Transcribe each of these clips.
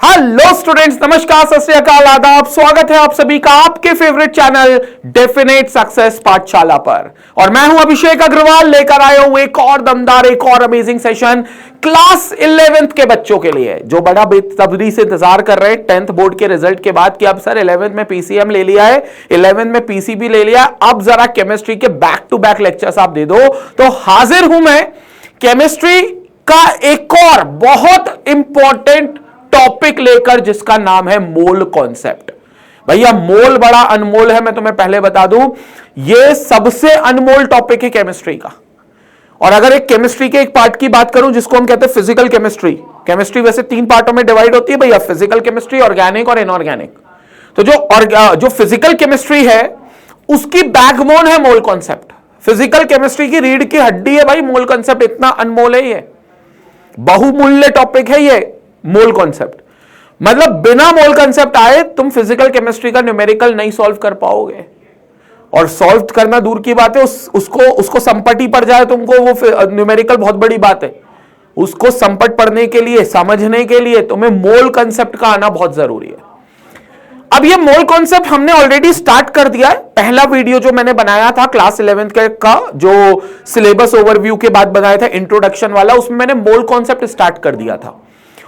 Hello students, नमस्कार, सत श्री अकाल, आदाब। स्वागत है आप सभी का आपके फेवरेट चैनल डेफिनेट सक्सेस पाठशाला पर। और मैं हूं अभिषेक अग्रवाल, लेकर आया हूं एक और दमदार, एक और अमेजिंग सेशन क्लास 11th के बच्चों के लिए, जो बड़ा बेसब्री से इंतजार कर रहे हैं 10th बोर्ड के रिजल्ट के बाद कि अब सर 11th में पीसीएम ले लिया है, 11th में पीसीबी ले लिया, अब जरा केमिस्ट्री के बैक टू बैक लेक्चर्स आप दे दो। तो हाजिर हूं मैं केमिस्ट्री का एक और बहुत इंपॉर्टेंट टॉपिक लेकर, जिसका नाम है मोल कॉन्सेप्ट। भैया मोल बड़ा अनमोल है, मैं तुम्हें पहले बता दूं, यह सबसे अनमोल टॉपिक है केमिस्ट्री का। और अगर एक केमिस्ट्री के एक पार्ट की बात करूं जिसको हम कहते हैं फिजिकल केमिस्ट्री, केमिस्ट्री वैसे 3 पार्टों में डिवाइड होती है भैया, फिजिकल केमिस्ट्री, ऑर्गेनिक और इनऑर्गेनिक। तो जो फिजिकल केमिस्ट्री है उसकी बैकबोन है मोल कॉन्सेप्ट। फिजिकल केमिस्ट्री की रीढ़ की हड्डी है भाई मोल कॉन्सेप्ट, इतना अनमोल है ये, बहुमूल्य टॉपिक है ये मोल कॉन्सेप्ट। मतलब बिना मोल कॉन्सेप्ट आए तुम फिजिकल केमिस्ट्री का न्यूमेरिकल नहीं सॉल्व कर पाओगे। और सॉल्व करना दूर की बात है, उसको संपत्ति पड़ जाए तुमको, वो न्यूमेरिकल बहुत बड़ी बात है। उसको संपट पढ़ने के लिए, समझने के लिए तुम्हें मोल कॉन्सेप्ट का आना बहुत जरूरी है। अब ये मोल कॉन्सेप्ट हमने ऑलरेडी स्टार्ट कर दिया है। पहला वीडियो जो मैंने बनाया था क्लास 11th का जो सिलेबस ओवरव्यू के बाद बनाया था, इंट्रोडक्शन वाला, उसमें मैंने मोल कॉन्सेप्ट स्टार्ट कर दिया था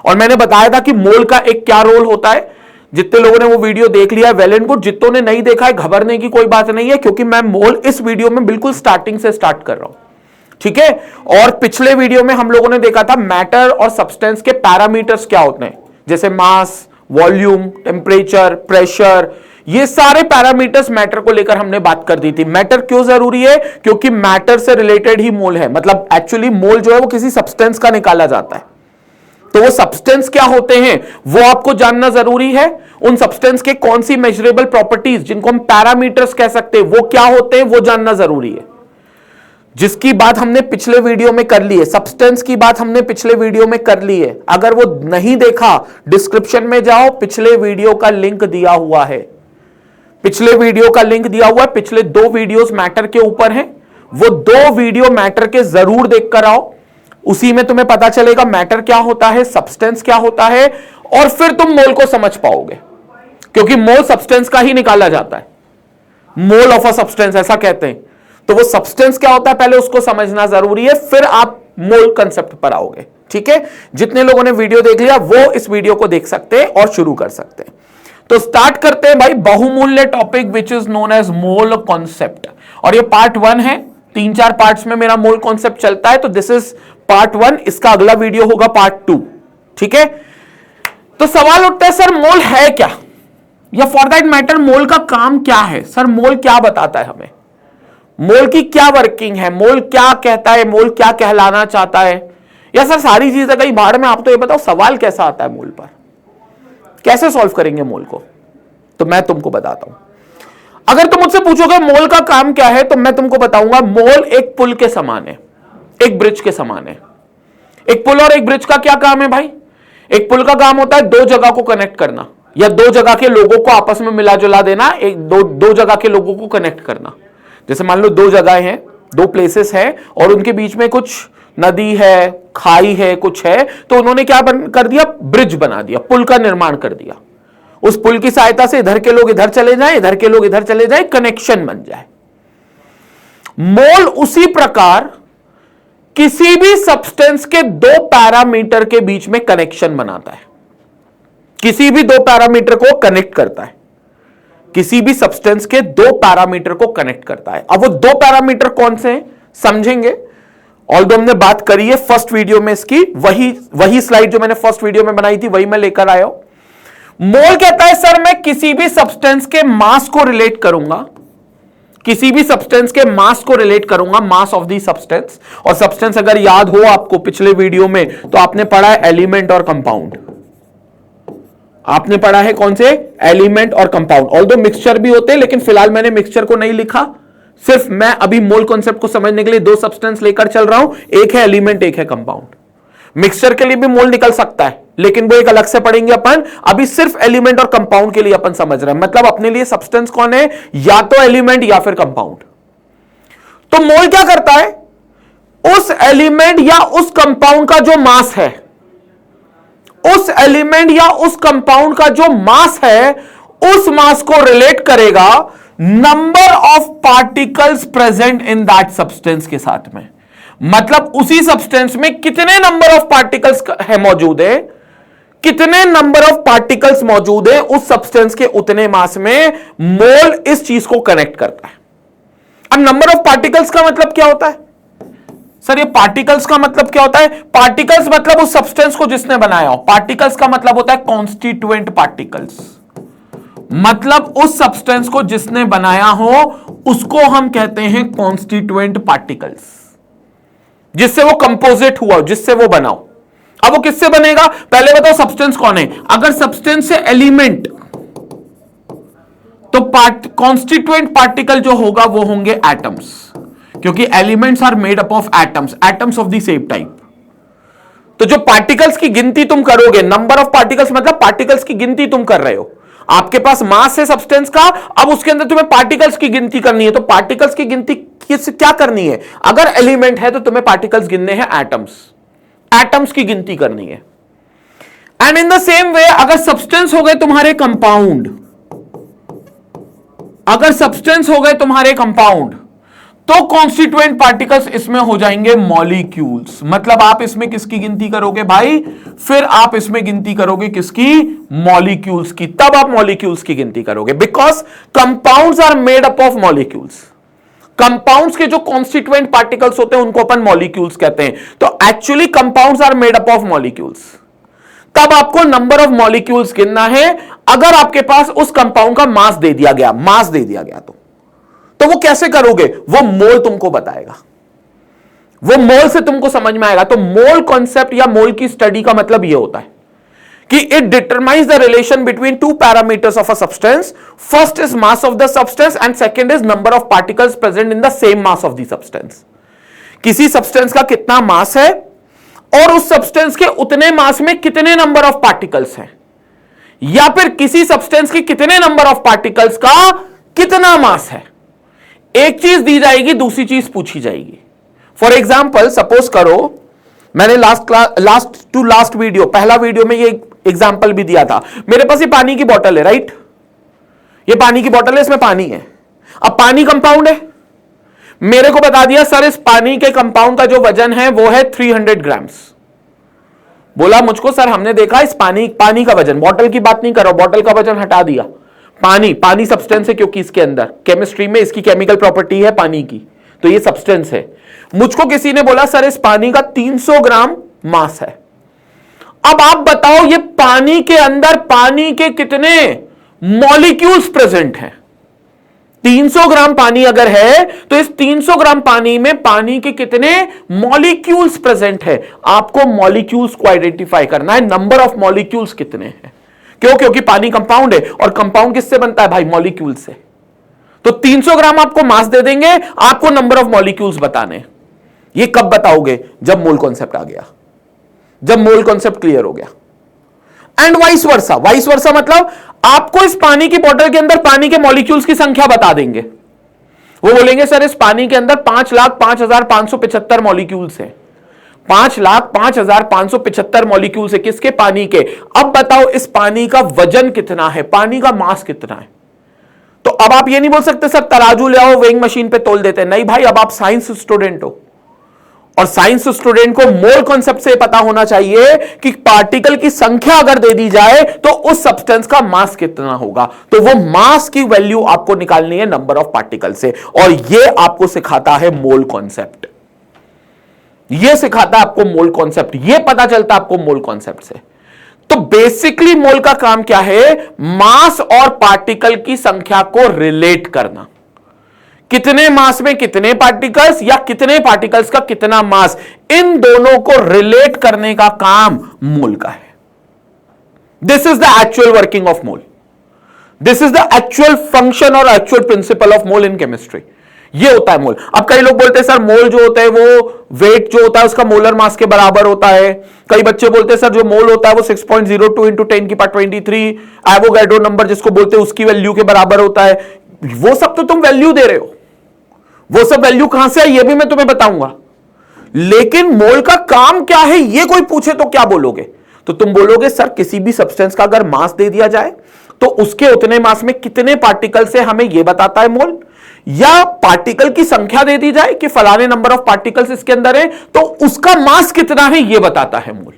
और मैंने बताया था कि मोल का एक क्या रोल होता है। जितने लोगों ने वो वीडियो देख लिया है वेल एंड गुड, जितनों ने नहीं देखा है घबराने की कोई बात नहीं है, क्योंकि मैं मोल इस वीडियो में बिल्कुल स्टार्टिंग से स्टार्ट कर रहा हूं, ठीक है। और पिछले वीडियो में हम लोगों ने देखा था मैटर और सब्सटेंस के पैरामीटर्स क्या होते हैं, जैसे मास, वॉल्यूम, टेम्परेचर, प्रेशर, ये सारे पैरामीटर्स मैटर को लेकर हमने बात कर दी थी। मैटर क्यों जरूरी है? क्योंकि मैटर से रिलेटेड ही मोल है। मतलब एक्चुअली मोल जो है वो किसी सब्सटेंस का निकाला जाता है, तो वो सब्सटेंस क्या होते हैं वो आपको जानना जरूरी है। उन सब्सटेंस के कौन सी मेजरेबल प्रॉपर्टीज, जिनको हम पैरामीटर्स कह सकते हैं, वो क्या होते हैं वो जानना जरूरी है, जिसकी बात हमने पिछले वीडियो में कर ली है। सब्सटेंस की बात हमने पिछले वीडियो में कर ली है। अगर वो नहीं देखा, डिस्क्रिप्शन में जाओ, पिछले वीडियो का लिंक दिया हुआ है, पिछले वीडियो का लिंक दिया हुआ है। पिछले 2 वीडियोस मैटर के ऊपर हैं, वो 2 वीडियो मैटर के जरूर देखकर आओ। उसी में तुम्हें पता चलेगा मैटर क्या होता है, सब्सटेंस क्या होता है, और फिर तुम मोल को समझ पाओगे, क्योंकि मोल सब्सटेंस का ही निकाला जाता है। मोल ऑफ अ सब्सटेंस ऐसा कहते हैं। तो वो सब्सटेंस क्या होता है पहले उसको समझना जरूरी है, फिर आप मोल कंसेप्ट पर आओगे, ठीक है। जितने लोगों ने वीडियो देख लिया वो इस वीडियो को देख सकते हैं और शुरू कर सकते हैं। तो स्टार्ट करते हैं भाई, बहुमूल्य topic which is known as mole concept. और ये पार्ट 1 है, 3-4 पार्ट्स में मेरा मोल कॉन्सेप्ट चलता है, तो दिस इज पार्ट 1। इसका अगला वीडियो होगा पार्ट 2, ठीक है। तो सवाल उठता है सर मोल है क्या, या फॉर दैट मैटर मोल का काम क्या है। सर मोल क्या बताता है हमें, मोल की क्या वर्किंग है, मोल क्या कहता है, मोल क्या कहलाना चाहता है, या सर सारी चीजें कहीं बाहर में। आप तो ये बताओ सवाल कैसा आता है मोल पर, कैसे सॉल्व करेंगे मोल को। तो मैं तुमको बताता हूं। अगर तुम मुझसे पूछोगे मोल का काम क्या है, तो मैं तुमको बताऊंगा मोल एक पुल के समान है, एक ब्रिज के समान है। एक पुल और एक ब्रिज का क्या काम है भाई? एक पुल का काम होता है 2 जगह को कनेक्ट करना, या 2 जगह के लोगों को आपस में मिला जुला देना, एक दो जगह के लोगों को कनेक्ट करना। जैसे मान लो 2 जगह हैं, 2 प्लेसेस हैं, और उनके बीच में कुछ नदी है, खाई है, कुछ है, तो उन्होंने क्या कर दिया, ब्रिज बना दिया, पुल का निर्माण कर दिया। उस पुल की सहायता से इधर के लोग इधर चले जाएं, इधर के लोग इधर चले जाएं, कनेक्शन बन जाए। मोल उसी प्रकार किसी भी सब्सटेंस के 2 पैरामीटर के बीच में कनेक्शन बनाता है, किसी भी 2 पैरामीटर को कनेक्ट करता है, किसी भी सब्सटेंस के 2 पैरामीटर को कनेक्ट करता है। अब वो 2 पैरामीटर कौन से हैं समझेंगे। ऑल्दो हमने बात करी है फर्स्ट वीडियो में इसकी, वही स्लाइड जो मैंने फर्स्ट वीडियो में बनाई थी वही मैं लेकर आया हूं। मोल कहता है सर मैं किसी भी सब्सटेंस के मास को रिलेट करूंगा, किसी भी सब्सटेंस के मास को रिलेट करूंगा, मास ऑफ दी सब्सटेंस। और सब्सटेंस अगर याद हो आपको पिछले वीडियो में, तो आपने पढ़ा है एलिमेंट और कंपाउंड। आपने पढ़ा है कौन से, एलिमेंट और कंपाउंड। ऑल्दो मिक्सचर भी होते हैं, लेकिन फिलहाल मैंने मिक्सचर को नहीं लिखा, सिर्फ मैं अभी मोल कॉन्सेप्ट को समझने के लिए 2 सब्सटेंस लेकर चल रहा हूं, एक है एलिमेंट, एक है कंपाउंड। मिक्सचर के लिए भी मोल निकल सकता है, लेकिन वो एक अलग से पढ़ेंगे अपन। अभी सिर्फ एलिमेंट और कंपाउंड के लिए अपन समझ रहे हैं। मतलब अपने लिए सब्सटेंस कौन है, या तो एलिमेंट या फिर कंपाउंड। तो मोल क्या करता है, उस एलिमेंट या उस कंपाउंड का जो मास है उस एलिमेंट या उस कंपाउंड का जो मास है उस मास को रिलेट करेगा number of particles present in that substance के साथ में। मतलब उसी सब्सटेंस में कितने नंबर ऑफ पार्टिकल्स है मौजूद है, कितने नंबर ऑफ पार्टिकल्स मौजूद है उस सब्सटेंस के उतने मास में मोल इस चीज को कनेक्ट करता है। अब नंबर ऑफ पार्टिकल्स का मतलब क्या होता है सर? ये पार्टिकल्स का मतलब क्या होता है? पार्टिकल्स मतलब उस सब्सटेंस को जिसने बनाया हो। पार्टिकल्स का मतलब होता है कॉन्स्टिट्यूएंट पार्टिकल्स, मतलब उस सब्सटेंस को जिसने बनाया हो उसको हम कहते हैं कॉन्स्टिट्यूएंट पार्टिकल्स, जिससे वो कंपोजिट हुआ, जिससे वो बनाओ। अब वो किससे बनेगा? पहले बताओ सब्सटेंस कौन है। अगर सब्सटेंस से एलिमेंट, तो कॉन्स्टिट्यूएंट पार्टिकल जो होगा वो होंगे एटम्स, क्योंकि elements are made up of atoms, atoms of the same type. तो जो पार्टिकल्स की गिनती तुम करोगे, नंबर ऑफ पार्टिकल्स मतलब पार्टिकल्स की गिनती तुम कर रहे हो। आपके पास मास है सब्सटेंस का, अब उसके अंदर तुम्हें पार्टिकल्स की गिनती करनी है। तो पार्टिकल्स की गिनती क्या करनी है? अगर एलिमेंट है तो तुम्हें पार्टिकल्स गिनने हैं एटम्स, एटम्स की गिनती करनी है। एंड इन द सेम वे अगर सब्सटेंस हो गए तुम्हारे कंपाउंड, अगर सब्सटेंस हो गए तुम्हारे कंपाउंड, तो कॉन्स्टिट्यूएंट पार्टिकल्स इसमें हो जाएंगे मॉलिक्यूल्स। मतलब आप इसमें किसकी गिनती करोगे भाई? फिर आप इसमें गिनती करोगे किसकी? मॉलिक्यूल्स की। तब आप मॉलिक्यूल्स की गिनती करोगे, because compounds are made up of molecules. Compounds के जो कॉन्स्टिट्यूएंट पार्टिकल्स होते हैं उनको अपन मॉलिक्यूल्स कहते हैं। तो actually compounds are made up of molecules. तब आपको नंबर ऑफ मॉलिक्यूल्स गिनना है। अगर आपके पास उस कंपाउंड का मास दे दिया गया, मास दे दिया गया तो वो कैसे करोगे? वो मोल तुमको बताएगा, वो मोल से तुमको समझ में आएगा। तो मोल कॉन्सेप्ट या मोल की स्टडी का मतलब यह होता है कि it determines the relation between two parameters of a substance. First is mass of the substance and second is number of particles present in the same mass of the substance. किसी substance का कितना मास है और उस substance के उतने मास में कितने नंबर ऑफ पार्टिकल्स हैं, या फिर किसी सब्सटेंस के कितने नंबर ऑफ पार्टिकल्स का कितना मास है। एक चीज दी जाएगी, दूसरी चीज पूछी जाएगी। फॉर एग्जाम्पल सपोज करो, मैंने लास्ट वीडियो, पहला वीडियो में ये एग्जाम्पल भी दिया था। मेरे पास ये पानी की बोतल है, राइट? ये पानी की बोतल है, इसमें पानी है। अब पानी कंपाउंड है। मेरे को बता दिया सर इस पानी के कंपाउंड का जो वजन है वो है 300 ग्राम्स। बोला मुझको सर हमने देखा इस पानी का वजन, बोतल की बात नहीं कर रहा, बोतल का वजन हटा दिया। पानी सब्सटेंस है, क्योंकि इसके अंदर केमिस्ट्री में इसकी केमिकल प्रॉपर्टी है पानी की, तो ये सब्सटेंस है। मुझको किसी ने बोला सर इस पानी का 300 ग्राम मास है। अब आप बताओ ये पानी के अंदर पानी के कितने मॉलिक्यूल्स प्रेजेंट हैं? 300 ग्राम पानी अगर है तो इस 300 ग्राम पानी में पानी के कितने मॉलिक्यूल्स प्रेजेंट है? आपको मॉलिक्यूल्स को आइडेंटिफाई करना है, नंबर ऑफ मॉलिक्यूल्स कितने हैं। क्यों? क्योंकि पानी कंपाउंड है, और कंपाउंड किससे बनता है भाई? मॉलिक्यूल से। तो 300 ग्राम आपको मास दे देंगे, आपको नंबर ऑफ मॉलिक्यूल्स बताने। ये कब बताओगे? जब मोल कॉन्सेप्ट आ गया, जब मोल कॉन्सेप्ट क्लियर हो गया। And vice versa, vice versa मतलब आपको इस पानी की बोतल के अंदर पानी के मॉलिक्यूल्स की संख्या बता देंगे। वो बोलेंगे सर इस पानी के अंदर 5,05,575 मॉलिक्यूल्स हैं। 5,05,575 मॉलिक्यूल्स है, किसके? पानी के। अब बताओ इस पानी का वजन कितना है, पानी का मास कितना है? तो अब आप ये नहीं बोल सकते सर तराजू ले आओ वेइंग मशीन पे तोल देते हैं। नहीं भाई, अब आप साइंस स्टूडेंट हो, और साइंस स्टूडेंट को मोल कॉन्सेप्ट से पता होना चाहिए कि पार्टिकल की संख्या अगर दे दी जाए तो उस सब्सटेंस का मास कितना होगा। तो वो मास की वैल्यू आपको निकालनी है नंबर ऑफ पार्टिकल से, और ये आपको सिखाता है मोल कॉन्सेप्ट। ये सिखाता है आपको मोल कॉन्सेप्ट, ये पता चलता है आपको मोल कॉन्सेप्ट से। तो बेसिकली मोल का काम क्या है? मास और पार्टिकल की संख्या को रिलेट करना। कितने मास में कितने पार्टिकल्स, या कितने पार्टिकल्स का कितना मास, इन दोनों को रिलेट करने का काम मोल का है। This is the actual working of mole, this is the actual function और actual principle of mole in chemistry. ये होता है मोल। अब कई लोग बोलते हैं सर मोल जो होता है वो वेट जो होता है उसका मोलर मास के बराबर होता है। कई बच्चे बोलते हैं सर जो मोल होता है वो 6.02 इंटू 10⁻23 एवोगैड्रो नंबर जिसको बोलते हैं उसकी वैल्यू के बराबर होता है। वो सब तो तुम वैल्यू दे रहे हो, वो सब वैल्यू कहां से है ये भी मैं तुम्हें बताऊंगा, लेकिन मोल का काम क्या है ये कोई पूछे तो क्या बोलोगे? तो तुम बोलोगे सर किसी भी सब्सटेंस का अगर मास दे दिया जाए तो उसके उतने मास में कितने पार्टिकल से हमें यह बताता है मोल, या पार्टिकल की संख्या दे दी जाए कि फलाने नंबर ऑफ पार्टिकल्स इसके अंदर है तो उसका मास कितना है यह बताता है मोल।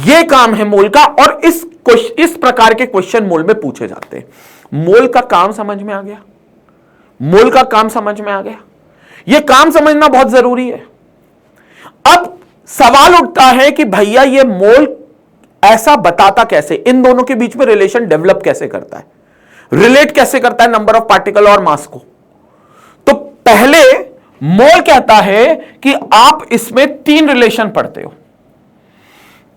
यह काम है मोल का, और इस प्रकार के क्वेश्चन मोल में पूछे जाते हैं। मोल का काम समझ में आ गया? मोल का काम समझ में आ गया? यह काम समझना बहुत जरूरी है। अब सवाल उठता है कि भैया ये मोल ऐसा बताता कैसे, इन दोनों के बीच में रिलेशन डेवलप कैसे करता है, रिलेट कैसे करता है नंबर ऑफ पार्टिकल और मास को। तो पहले मोल कहता है कि आप इसमें 3 रिलेशन पढ़ते हो।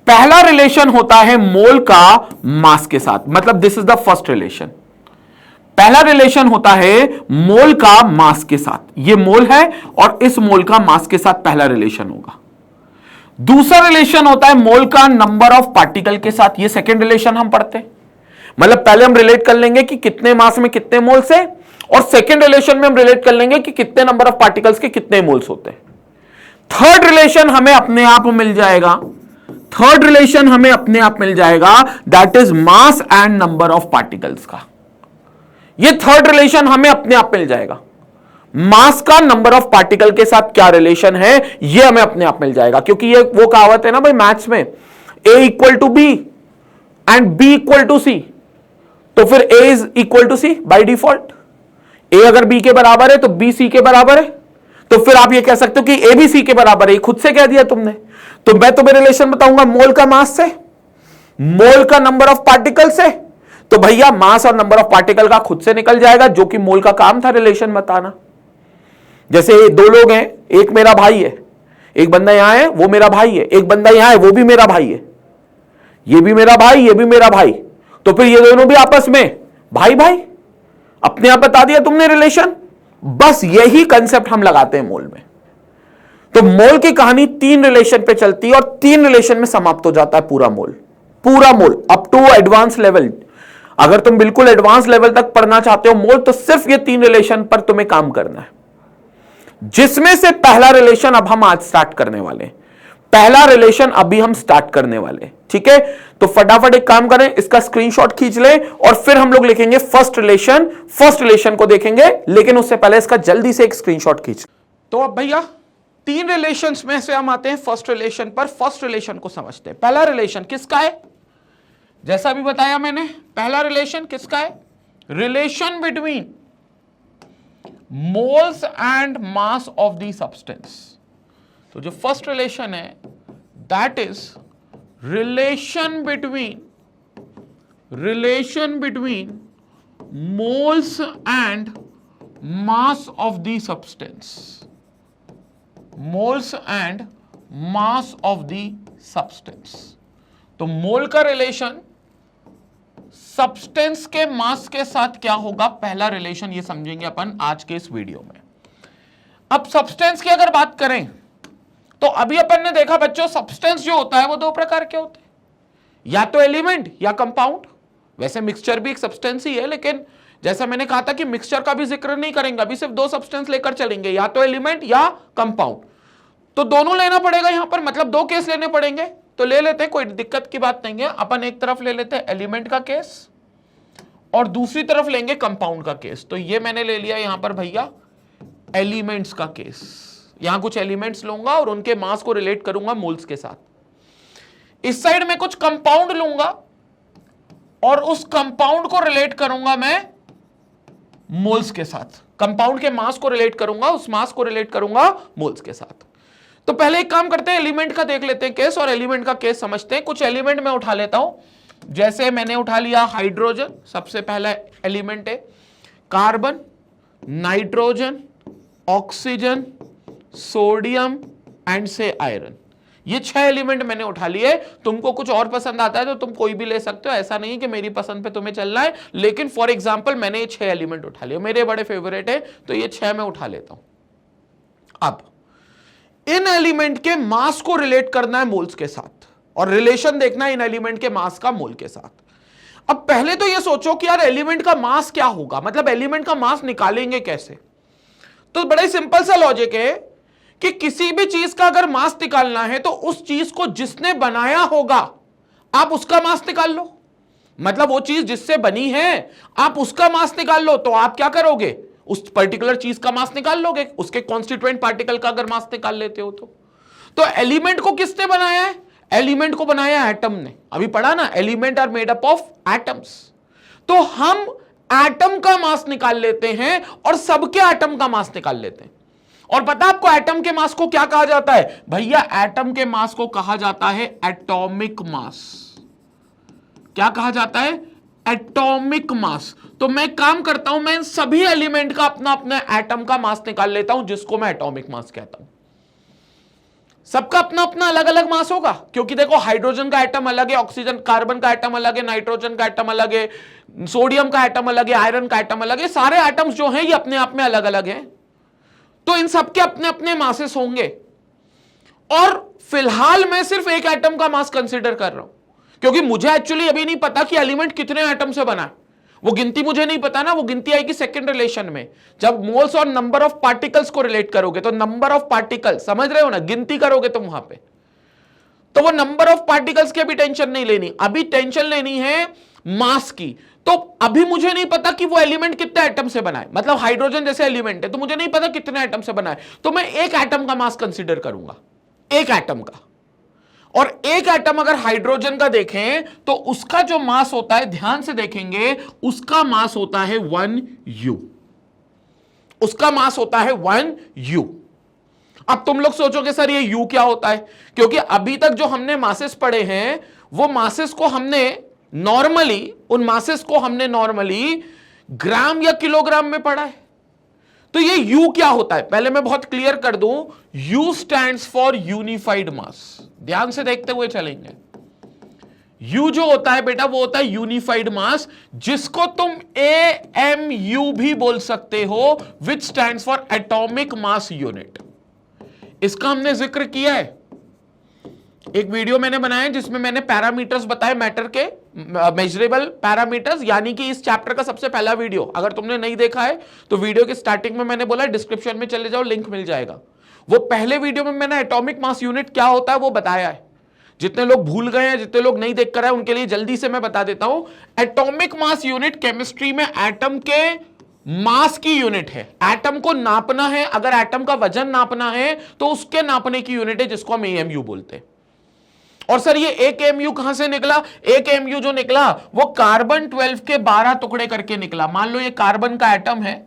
पहला रिलेशन होता है मोल का मास के साथ, मतलब this is the first relation. पहला रिलेशन होता है मोल का मास के साथ, ये मोल है और इस मोल का मास के साथ पहला रिलेशन होगा। दूसरा रिलेशन होता है मोल का नंबर ऑफ पार्टिकल के साथ, ये सेकेंड रिलेशन हम पढ़ते हैं। मतलब पहले हम रिलेट कर लेंगे कि कितने मास में कितने मोल्स है, और सेकेंड रिलेशन में हम रिलेट कर लेंगे कि कितने नंबर ऑफ पार्टिकल्स के कितने मोल्स होते हैं। थर्ड रिलेशन हमें अपने आप मिल जाएगा, थर्ड रिलेशन हमें अपने आप मिल जाएगा, that is mass and number of particles का। ये थर्ड रिलेशन हमें अपने आप मिल जाएगा। मास का नंबर ऑफ पार्टिकल के साथ क्या रिलेशन है ये हमें अपने आप मिल जाएगा, क्योंकि ये वो कहावत है ना भाई मैथ्स में, A equal to B and B equal to C, तो फिर A is equal to C by default. A अगर B के बराबर है तो B C के बराबर है, तो फिर आप ये कह सकते हो कि A भी C के बराबर है, खुद से कह दिया तुमने। तो मैं तुम्हें रिलेशन बताऊंगा मोल का मास से, मोल का नंबर ऑफ पार्टिकल से, तो भैया मास और नंबर ऑफ पार्टिकल का खुद से निकल जाएगा, जो कि मोल का काम था रिलेशन बताना। जैसे 2 लोग हैं, एक मेरा भाई है, एक बंदा यहां है वो मेरा भाई है, एक बंदा यहां है वो भी मेरा भाई है, ये भी मेरा भाई ये भी मेरा भाई, तो फिर ये दोनों भी आपस में भाई भाई, अपने आप बता दिया तुमने रिलेशन। बस यही कंसेप्ट हम लगाते हैं मोल में। तो मोल की कहानी 3 रिलेशन पे चलती है और 3 रिलेशन में समाप्त हो जाता है पूरा मोल, पूरा मोल अप टू एडवांस लेवल। अगर तुम बिल्कुल एडवांस लेवल तक पढ़ना चाहते हो मोल, तो सिर्फ ये 3 रिलेशन पर तुम्हें काम करना है, जिसमें से पहला रिलेशन अब हम आज स्टार्ट करने वाले हैं। पहला रिलेशन अभी हम स्टार्ट करने वाले हैं, ठीक है। तो फटाफट एक काम करें, इसका स्क्रीनशॉट खींच लें और फिर हम लोग लिखेंगे फर्स्ट रिलेशन। फर्स्ट रिलेशन को देखेंगे, लेकिन उससे पहले इसका जल्दी से एक स्क्रीनशॉट खींच। तो अब भैया 3 रिलेशंस में से हम आते हैं फर्स्ट रिलेशन पर। फर्स्ट रिलेशन को समझते हैं। पहला रिलेशन किसका है? जैसा भी बताया मैंने, पहला रिलेशन किसका है? Relation between moles and mass of the substance. तो जो फर्स्ट रिलेशन है that is relation between moles and mass of the substance, moles and mass of the substance. तो मोल का रिलेशन सब्सटेंस के मास के साथ क्या होगा, पहला रिलेशन ये समझेंगे अपन आज के इस वीडियो में। अब सब्सटेंस की अगर बात करें तो अभी अपन ने देखा बच्चों, सब्सटेंस जो होता है वो 2 प्रकार के होते हैं, या तो एलिमेंट या कंपाउंड। वैसे मिक्सचर भी एक सब्सटेंस ही है, लेकिन जैसा मैंने कहा था कि मिक्सचर का भी जिक्र नहीं करेंगे, अभी सिर्फ 2 सब्सटेंस लेकर चलेंगे, या तो एलिमेंट या कंपाउंड। तो दोनों लेना पड़ेगा यहां पर, मतलब 2 केस लेने पड़ेंगे। तो ले लेते हैं, कोई दिक्कत की बात नहीं है। अपन एक तरफ ले लेते हैं एलिमेंट का केस और दूसरी तरफ लेंगे कंपाउंड का केस। तो ये मैंने ले लिया यहां पर भैया एलिमेंट्स का केस। यहां कुछ एलिमेंट्स लूंगा और उनके मास को रिलेट करूंगा मोल्स के साथ। इस साइड में कुछ कंपाउंड लूंगा और उस कंपाउंड को रिलेट करूंगा मैं मोल्स के साथ। कंपाउंड के मास को रिलेट करूंगा, उस मास को रिलेट करूंगा मोल्स के साथ। तो पहले एक काम करते हैं, एलिमेंट का देख लेते हैं केस और एलिमेंट का केस समझते हैं। कुछ एलिमेंट मैं उठा लेता हूं, जैसे मैंने उठा लिया हाइड्रोजन, सबसे पहला एलिमेंट है। Carbon, nitrogen, oxygen, sodium and से आयरन। ये 6 एलिमेंट मैंने उठा लिए। तुमको कुछ और पसंद आता है तो तुम कोई भी ले सकते हो, ऐसा नहीं कि मेरी पसंद पे तुम्हें चलना है। लेकिन फॉर एग्जांपल मैंने ये 6 एलिमेंट उठा लिए, मेरे बड़े फेवरेट है तो ये 6 मैं उठा लेता हूं। अब इन एलिमेंट के मास को रिलेट करना है मोल्स के साथ और रिलेशन देखना है इन एलिमेंट के मास का मोल के साथ। अब पहले तो ये सोचो कि यार एलिमेंट का मास क्या होगा, मतलब एलिमेंट का मास निकालेंगे कैसे। तो बड़ा ही सिंपल सा लॉजिक है कि किसी भी चीज का अगर मास निकालना है तो उस चीज को जिसने बनाया होगा आप उसका मास निकाल लो, मतलब वो चीज जिससे बनी है आप उसका मास निकाल लो, तो आप क्या करोगे, उस पर्टिकुलर चीज का मास निकाल लोगे, उसके कॉन्स्टिट्यूएंट पार्टिकल का अगर मास निकाल लेते हो तो एलिमेंट को किसने बनाया है, एलिमेंट को बनाया एटम ने। अभी पढ़ा ना, element are made up of atoms. तो हम एटम का मास निकाल लेते हैं और सबके एटम का मास निकाल लेते हैं। और पता आपको एटम के मास को क्या कहा जाता है भैया, एटम के मास को कहा जाता है एटॉमिक मास। क्या कहा जाता है, एटॉमिक मास। तो मैं काम करता हूं, मैं इन सभी एलिमेंट का अपना अपना एटम का मास निकाल लेता हूं, जिसको मैं एटॉमिक मास कहता हूं। सबका अपना अपना अलग अलग मास होगा, क्योंकि देखो हाइड्रोजन का एटम अलग है, ऑक्सीजन कार्बन का एटम अलग है, नाइट्रोजन का एटम अलग है, सोडियम का एटम अलग है, आयरन का एटम अलग है। सारे एटम्स जो हैं ये अपने आप में अलग अलग हैं, तो इन सबके अपने अपने मासेस होंगे। और फिलहाल मैं सिर्फ एक एटम का मास कंसीडर कर रहा हूं, क्योंकि मुझे एक्चुअली अभी नहीं पता कि एलिमेंट कितने एटम से बना है। वो गिनती मुझे नहीं पता ना, वो गिनती आएगी सेकंड रिलेशन में, जब मोल्स और नंबर ऑफ पार्टिकल्स को रिलेट करोगे। तो नंबर ऑफ पार्टिकल्स समझ रहे हो ना, गिनती करोगे तुम वहां पे, तो वो नंबर ऑफ पार्टिकल्स की अभी टेंशन नहीं लेनी, अभी टेंशन लेनी है मास की। तो अभी मुझे नहीं पता कि वो एलिमेंट कितने एटम से बना है, मतलब हाइड्रोजन जैसे एलिमेंट है तो मुझे नहीं पता कितने एटम से बना है, तो मैं एक एटम का मास कंसीडर करूंगा, एक एटम का। और एक एटम अगर हाइड्रोजन का देखें तो उसका जो मास होता है, ध्यान से देखेंगे, उसका मास होता है 1U। उसका मास होता है 1U। अब तुम लोग सोचोगे सर ये U क्या होता है, क्योंकि अभी तक जो हमने मासेस पढ़े हैं वो मासेस को हमने नॉर्मली, उन मासेस को हमने नॉर्मली ग्राम या किलोग्राम में पढ़ा है। तो ये U क्या होता है, पहले मैं बहुत क्लियर कर दूं, U स्टैंड्स फॉर यूनिफाइड मास। ध्यान से देखते हुए चलेंगे, U जो होता है बेटा वो होता है यूनिफाइड मास, जिसको तुम AMU भी बोल सकते हो, विच stands for atomic mass unit. इसका हमने जिक्र किया है, एक वीडियो मैंने बनाया जिसमें मैंने पैरामीटर्स बताए, मैटर के मेजरेबल पैरामीटर्स, यानी कि इस चैप्टर का सबसे पहला वीडियो। अगर तुमने नहीं देखा है तो वीडियो के स्टार्टिंग में मैंने बोला, डिस्क्रिप्शन में चले जाओ, लिंक मिल जाएगा। वो पहले वीडियो में मैंने एटॉमिक मास यूनिट क्या होता है वो बताया है। जितने लोग भूल गए हैं, जितने लोग नहीं देख कर आए, उनके लिए जल्दी से मैं बता देता हूं। एटॉमिक मास यूनिट केमिस्ट्री में एटम के मास की यूनिट है। एटम को नापना है, अगर एटम का वजन नापना है तो उसके नापने की यूनिट है, जिसको हम AMU बोलते हैं। और सर ये एक AMU कहां से निकला, एक AMU जो निकला वो कार्बन 12 के 12 टुकड़े करके निकला। मान लो ये कार्बन का एटम है,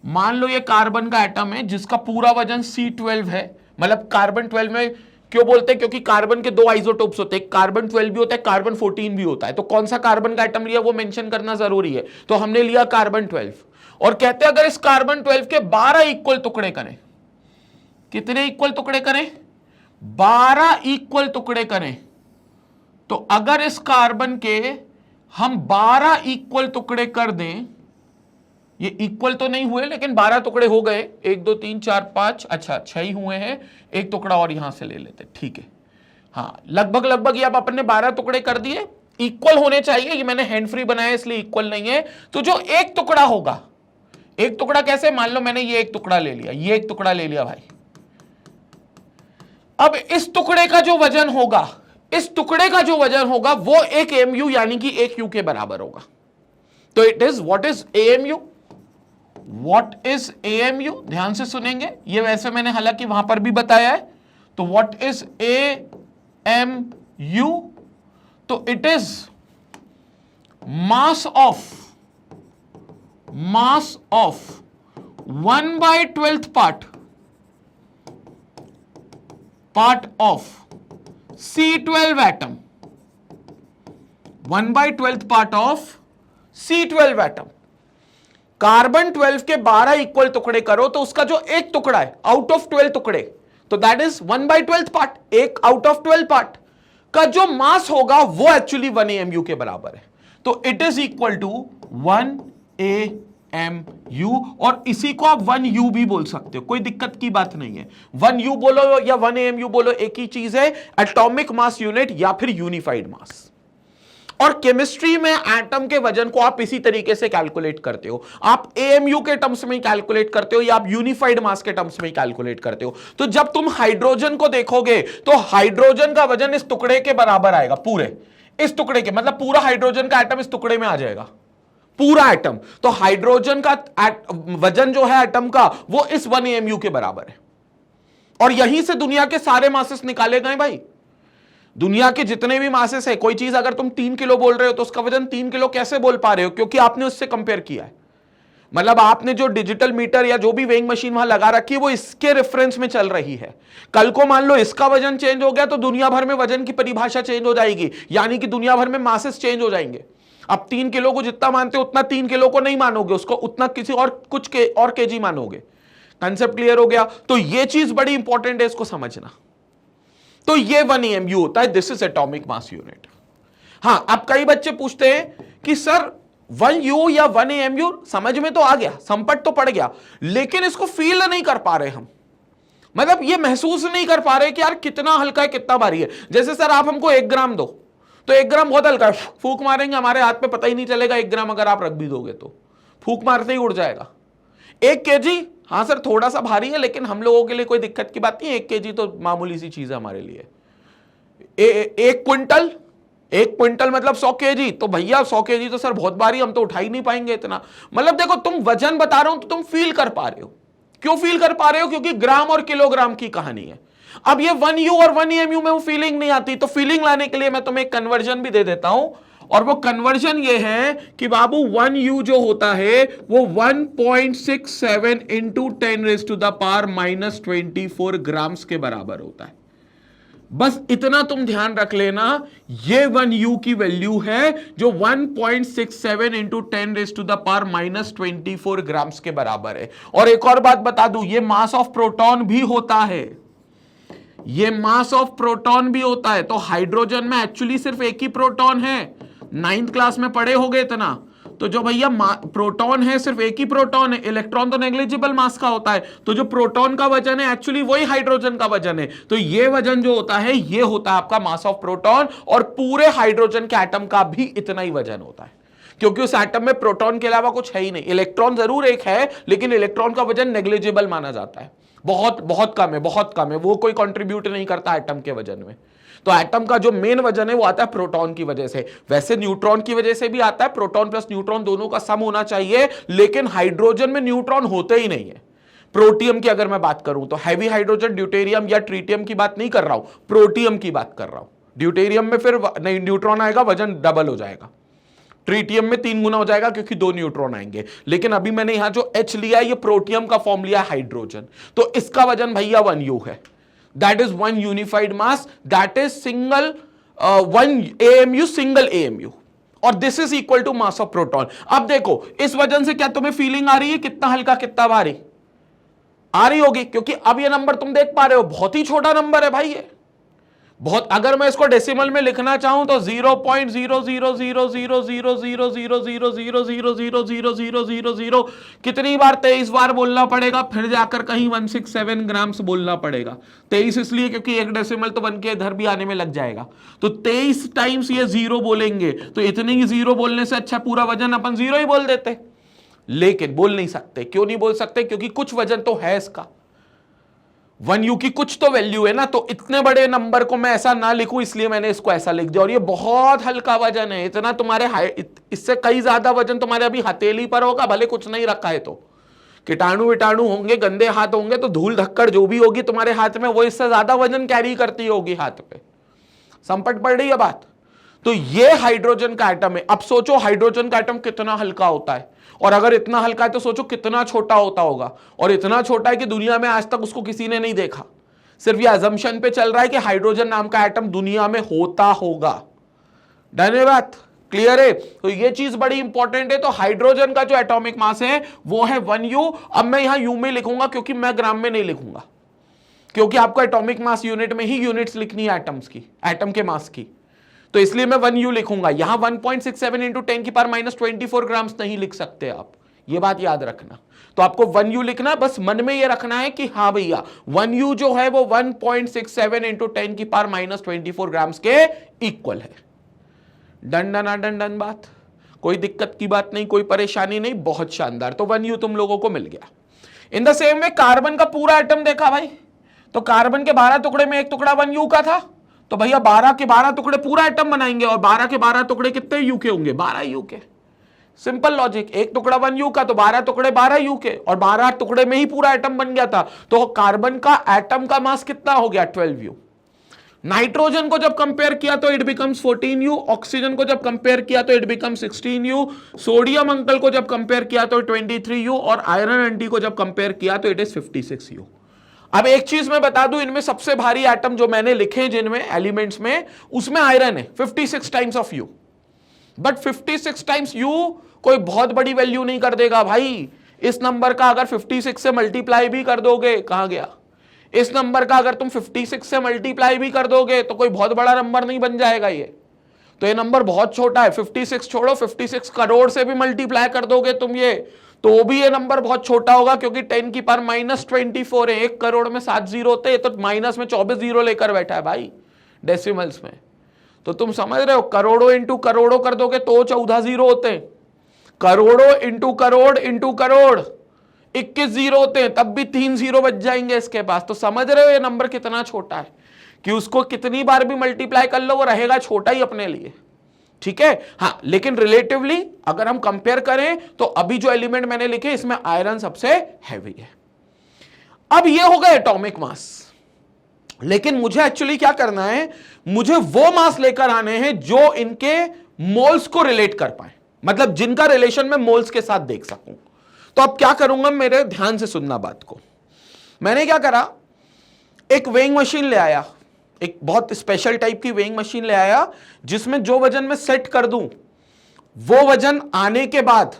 मान लो ये कार्बन का एटम है जिसका पूरा वजन C12 है, मतलब कार्बन 12 में क्यों बोलते हैं, क्योंकि कार्बन के दो आइसोटोप्स होते हैं, कार्बन 12 भी होता है, कार्बन 14 भी होता है। तो कौन सा कार्बन का एटम लिया वो मेंशन करना जरूरी है, तो हमने लिया कार्बन 12। और कहते हैं अगर इस कार्बन 12 के 12 इक्वल टुकड़े करें, कितने इक्वल टुकड़े करें, 12 इक्वल टुकड़े करें, तो अगर इस कार्बन के हम 12 इक्वल टुकड़े कर दें, ये इक्वल तो नहीं हुए लेकिन 12 टुकड़े हो गए, 1 2 3 4 5, अच्छा 6 ही हुए हैं, एक टुकड़ा और यहां से ले लेते, ठीक है। हाँ लगभग लगभग ये अब अपने 12 टुकड़े कर दिए, इक्वल होने चाहिए, ये मैंने हैंड फ्री बनाया इसलिए इक्वल नहीं है। तो जो एक टुकड़ा होगा, एक टुकड़ा कैसे, मान लो मैंने ये एक टुकड़ा ले लिया, ये एक टुकड़ा ले लिया भाई, अब इस टुकड़े का जो वजन होगा, इस टुकड़े का जो वजन होगा वो एक AMU यानी कि एक U के बराबर होगा। तो it is, what is AMU, what is AMU, ध्यान से सुनेंगे, ये वैसे मैंने हालांकि वहां पर भी बताया है। तो व्हाट इज AMU, तो it is mass of 1/12 part of C12 atom, 1/12 part of C12 atom. Carbon 12 के 12 इक्वल टुकड़े करो तो उसका जो एक टुकड़ा है आउट ऑफ 12 टुकड़े, तो दैट इज 1/12 पार्ट, एक आउट ऑफ 12 पार्ट का जो मास होगा वो एक्चुअली 1 AMU के बराबर है। तो it is equal to 1 AMU, और इसी को आप 1U भी बोल सकते हो, कोई दिक्कत की बात नहीं है। 1U बोलो या 1 AMU बोलो, एक ही चीज है, एटॉमिक मास यूनिट या फिर यूनिफाइड मास। और केमिस्ट्री में एटम के वजन को आप इसी तरीके से कैलकुलेट करते हो, आप AMU के टर्म्स में कैलकुलेट करते हो या आप यूनिफाइड मास के टर्म्स में कैलकुलेट करते हो। तो जब तुम हाइड्रोजन को देखोगे तो हाइड्रोजन का वजन इस टुकड़े के बराबर आएगा, पूरे इस टुकड़े के, मतलब पूरा हाइड्रोजन का एटम इस टुकड़े में आ जाएगा, पूरा एटम। तो हाइड्रोजन का वजन जो है एटम का वो इस 1 AMU के बराबर है। और यहीं से दुनिया के सारे मासेस निकाले गए भाई। दुनिया के जितने भी मासेस है, कोई चीज अगर तुम 3 किलो बोल रहे हो तो उसका वजन 3 किलो कैसे बोल पा रहे हो? क्योंकि आपने उससे कंपेयर किया है। मतलब आपने जो डिजिटल मीटर या जो भी वेइंग मशीन वहां लगा रखी है वो इसके रेफरेंस में चल रही है। कल को मान लो इसका वजन चेंज हो गया तो दुनिया भर में वजन की परिभाषा चेंज हो जाएगी, यानी कि दुनिया भर में मासेस चेंज हो जाएंगे। अब 3 किलो को जितना मानते हो उतना 3 किलो को नहीं मानोगे, उसको उतना किसी और कुछ के और केजी मानोगे। कंसेप्ट क्लियर हो गया? तो ये चीज बड़ी इंपॉर्टेंट है, इसको समझना। तो ये 1 AMU होता है, this is atomic mass unit. हां, अब कई बच्चे पूछते हैं कि सर 1U या 1 AMU समझ में तो आ गया, संपट तो पड़ गया, लेकिन इसको फील नहीं कर पा रहे हम। मतलब ये महसूस नहीं कर पा रहे कि यार कितना हल्का है, कितना भारी है। जैसे सर आप हमको 1 ग्राम दो, तो 1 ग्राम बहुत हल्का है, फूंक मारेंगे हमारे हाथ पे पता ही नहीं चलेगा। 1 ग्राम अगर आप रख भी दोगे तो फूंक मारते ही उड़ जाएगा। 1 kg, हाँ सर थोड़ा सा भारी है, लेकिन हम लोगों के लिए कोई दिक्कत की बात नहीं है। 1 kg तो मामूली सी चीज है हमारे लिए। 1 क्विंटल, 1 क्विंटल मतलब 100 kg, तो भैया 100 kg तो सर बहुत भारी, हम तो उठा ही नहीं पाएंगे इतना। मतलब देखो, तुम वजन बता रहे हो तो तुम फील कर पा रहे हो। क्यों फील कर पा रहे हो? क्योंकि ग्राम और किलोग्राम की कहानी है। अब ये 1U और 1 AMU में वो फीलिंग नहीं आती, तो फीलिंग लाने के लिए मैं तुम्हें एक कन्वर्जन भी दे देता हूं, और वो कन्वर्जन ये है कि बाबू 1U जो होता है वो 1.67 इंटू 10⁻⁻24 ग्राम्स के बराबर होता है। बस इतना तुम ध्यान रख लेना, ये 1U की वैल्यू है जो 1.67 इंटू 10⁻⁻24 ग्राम्स के बराबर है। और एक और बात बता दूं, ये मास ऑफ प्रोटॉन भी होता है, ये मास ऑफ प्रोटॉन भी होता है। तो हाइड्रोजन में एक्चुअली सिर्फ एक ही प्रोटॉन है, 9th क्लास में पढ़े होगे इतना। तो जो भैया प्रोटॉन है सिर्फ एक ही प्रोटॉन है, इलेक्ट्रॉन तो नेग्लिजिबल मास का होता है। तो जो प्रोटॉन का वजन है एक्चुअली वही हाइड्रोजन का वजन है। तो ये वजन जो होता है ये होता है आपका मास ऑफ प्रोटॉन, और पूरे हाइड्रोजन के एटम का भी इतना ही वजन होता है, क्योंकि उस एटम में प्रोटॉन के अलावा कुछ है ही नहीं। इलेक्ट्रॉन जरूर एक है, लेकिन इलेक्ट्रॉन का वजन नेग्लिजिबल माना जाता है, बहुत बहुत कम है, बहुत कम है, वो कोई कंट्रीब्यूट नहीं करता एटम के वजन में। तो एटम का जो मेन वजन है वो आता है प्रोटॉन की वजह से। वैसे न्यूट्रॉन की वजह से भी आता है, प्रोटॉन प्लस न्यूट्रॉन दोनों का सम होना चाहिए, लेकिन हाइड्रोजन में न्यूट्रॉन होते ही नहीं है। प्रोटियम की अगर मैं बात करूं तो हैवी हाइड्रोजन ड्यूटेरियम या ट्रीटियम की बात नहीं कर रहा हूं, प्रोटियम की बात कर रहा हूं। ड्यूटेरियम में फिर नहीं न्यूट्रॉन आएगा, वजन डबल हो जाएगा। ट्रीटियम में 3 गुना हो जाएगा क्योंकि 2 न्यूट्रॉन आएंगे। लेकिन अभी मैंने यहां जो H लिया है ये प्रोटियम का फॉर्म लिया हाइड्रोजन, तो इसका वजन भैया 1U है। That is 1 unified mass, that is single 1 AMU, single AMU, और this is equal to mass of proton. अब देखो इस वजन से क्या तुम्हें फीलिंग आ रही है कितना हल्का कितना भारी? आ रही होगी, क्योंकि अब ये नंबर तुम देख पा रहे हो बहुत ही छोटा नंबर है भाई ये, बहुत। अगर मैं इसको डेसिमल में लिखना चाहूं तो 0.000000000000000 कितनी बार? 23 बार बोलना पड़ेगा, फिर जाकर कहीं 167 ग्राम्स बोलना पड़ेगा। 23 इसलिए क्योंकि एक डेसिमल तो बन के इधर भी आने में लग जाएगा, तो 23 टाइम्स ये 0 बोलेंगे। तो इतने ही 0 बोलने से अच्छा पूरा वजन अपन 0 ही बोल देते, लेकिन बोल नहीं सकते। क्यों नहीं बोल सकते? क्योंकि कुछ वजन तो है इसका, 1U की कुछ तो वैल्यू है ना। तो इतने बड़े नंबर को मैं ऐसा ना लिखूं, इसलिए मैंने इसको ऐसा लिख दिया। और ये बहुत हल्का वजन है, इतना तुम्हारे इससे कई ज्यादा वजन तुम्हारे अभी हथेली पर होगा, भले कुछ नहीं रखा है तो। कीटाणु विटाणु होंगे, गंदे हाथ होंगे, तो धूल धक्कड़ जो भी होगी तुम्हारे हाथ में वो इससे ज्यादा वजन कैरी करती होगी हाथ पे। संपट पड़ रही है बात? तो ये हाइड्रोजन का एटम है। अब सोचो हाइड्रोजन का एटम कितना हल्का होता है, और अगर इतना हल्का है तो सोचो कितना छोटा होता होगा। और इतना छोटा है कि दुनिया में आज तक उसको किसी ने नहीं देखा, सिर्फ ये अजम्पशन पे चल रहा है कि हाइड्रोजन नाम का एटम दुनिया में होता होगा। डन है बात? क्लियर है? तो ये चीज बड़ी इंपॉर्टेंट है। तो हाइड्रोजन का जो एटॉमिक मास है वो है 1U। अब मैं यहां U में लिखूंगा क्योंकि मैं ग्राम में नहीं लिखूंगा, क्योंकि आपको एटॉमिक मास यूनिट में ही यूनिट्स लिखनी है एटम्स की, एटम के मास की। तो इसलिए मैं 1U लिखूंगा। यहां 1.67 इंटू 10⁻⁻24 ग्राम्स नहीं लिख सकते आप, ये बात याद रखना। तो आपको 1U लिखना, बस मन में ये रखना है कि हाँ भैया 1U जो है वो 1.67 इंटू 10⁻⁻24 ग्राम्स के इक्वल है। डन डन डन डन बात, कोई दिक्कत की बात नहीं, कोई परेशानी नहीं, बहुत शानदार। तो 1U तुम लोगों को मिल गया। इन द सेम वे कार्बन का पूरा एटम देखा भाई, तो कार्बन के 12 टुकड़े में एक टुकड़ा 1U का था, तो भैया 12 के 12 टुकड़े पूरा एटम बनाएंगे, और 12 के 12 टुकड़े कितने यू के होंगे? 12 यू के। सिंपल लॉजिक, एक टुकड़ा 1 यू का तो 12 टुकड़े 12 यू के, और 12 टुकड़े में ही पूरा एटम बन गया था। तो कार्बन का एटम का मास कितना हो गया? 12 यू। नाइट्रोजन को जब कंपेयर किया तो इट बिकम्स 14 यू, ऑक्सीजन को जब कंपेयर किया तो it becomes 16 you, sodium uncle को जब कंपेयर किया तो 23 यू, और आयरन एंटी को जब कंपेयर किया तो इट इज 56 यू। अब एक चीज मैं बता दूं, इनमें सबसे भारी एटम जो मैंने लिखे जिनमें एलिमेंट्स में, उसमें आयरन है 56 times of you. But 56 times you कोई बहुत बड़ी वैल्यू नहीं कर देगा भाई। इस नंबर का अगर 56 से मल्टीप्लाई भी कर दोगे, कहां गया? इस नंबर का अगर तुम 56 से मल्टीप्लाई भी कर दोगे तो कोई बहुत बड़ा नंबर नहीं बन जाएगा ये। तो ये नंबर बहुत छोटा है। 56 छोड़ो, 56 करोड़ से भी मल्टीप्लाई कर दोगे तुम ये, तो भी ये नंबर बहुत छोटा होगा, क्योंकि 10 की पावर -24 है। 1 करोड़ में 7 जीरो होते हैं, तो माइनस में 24 जीरो लेकर बैठा है भाई डेसिमल्स में। तो तुम समझ रहे हो, करोड़ों इंटू करोड़ों कर दोगे तो 14 जीरो होते हैं। करोड़ों इंटू करोड़ 21 जीरो होते हैं, तब भी 3 जीरो बच जाएंगे इसके पास। तो समझ रहे हो ये नंबर कितना छोटा है, कि उसको कितनी बार भी मल्टीप्लाई कर लो वो रहेगा छोटा ही अपने लिए। ठीक है, हाँ, लेकिन रिलेटिवली अगर हम कंपेयर करें तो अभी जो एलिमेंट मैंने लिखे इसमें आयरन सबसे हैवी है। अब ये हो गए एटॉमिक मास, लेकिन मुझे एक्चुअली क्या करना है, मुझे वो मास लेकर आने हैं जो इनके मोल्स को रिलेट कर पाए, मतलब जिनका रिलेशन मैं मोल्स के साथ देख सकूं। तो अब क्या करूंगा, मेरे ध्यान से सुनना बात को। मैंने क्या करा, एक वेइंग मशीन ले आया, एक बहुत स्पेशल टाइप की वेइंग मशीन ले आया, जिसमें जो वजन मैं सेट कर दूं वो वजन आने के बाद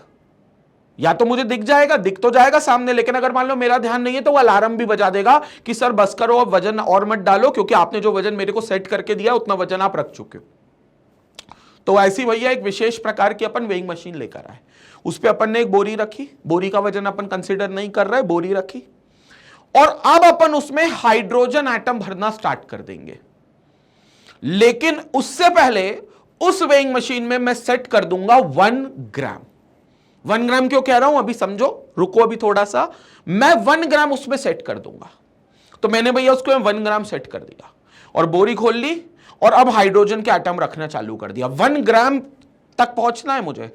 या तो मुझे दिख जाएगा, दिख तो जाएगा सामने, लेकिन अगर मान लो मेरा ध्यान नहीं है तो वो अलार्म भी बजा देगा कि सर बस करो, अब वजन और मत डालो, क्योंकि आपने जो वजन मेरे को सेट करके दिया उतना वजन आप रख चुके हो। तो ऐसी भैया एक विशेष प्रकार की अपन वेइंग मशीन लेकर आए। उस पर अपन ने एक बोरी रखी, बोरी का वजन अपन कंसिडर नहीं कर रहे, बोरी रखी, और अब अपन उसमें हाइड्रोजन एटम भरना स्टार्ट कर देंगे। लेकिन उससे पहले उस वेइंग मशीन में मैं सेट कर दूंगा 1 ग्राम। 1 ग्राम क्यों कह रहा हूं अभी समझो, रुको अभी थोड़ा सा। मैं 1 ग्राम उसमें सेट कर दूंगा। तो मैंने भैया उसको 1 ग्राम सेट कर दिया और बोरी खोल ली, और अब हाइड्रोजन के एटम रखना चालू कर दिया। 1 ग्राम तक पहुंचना है मुझे।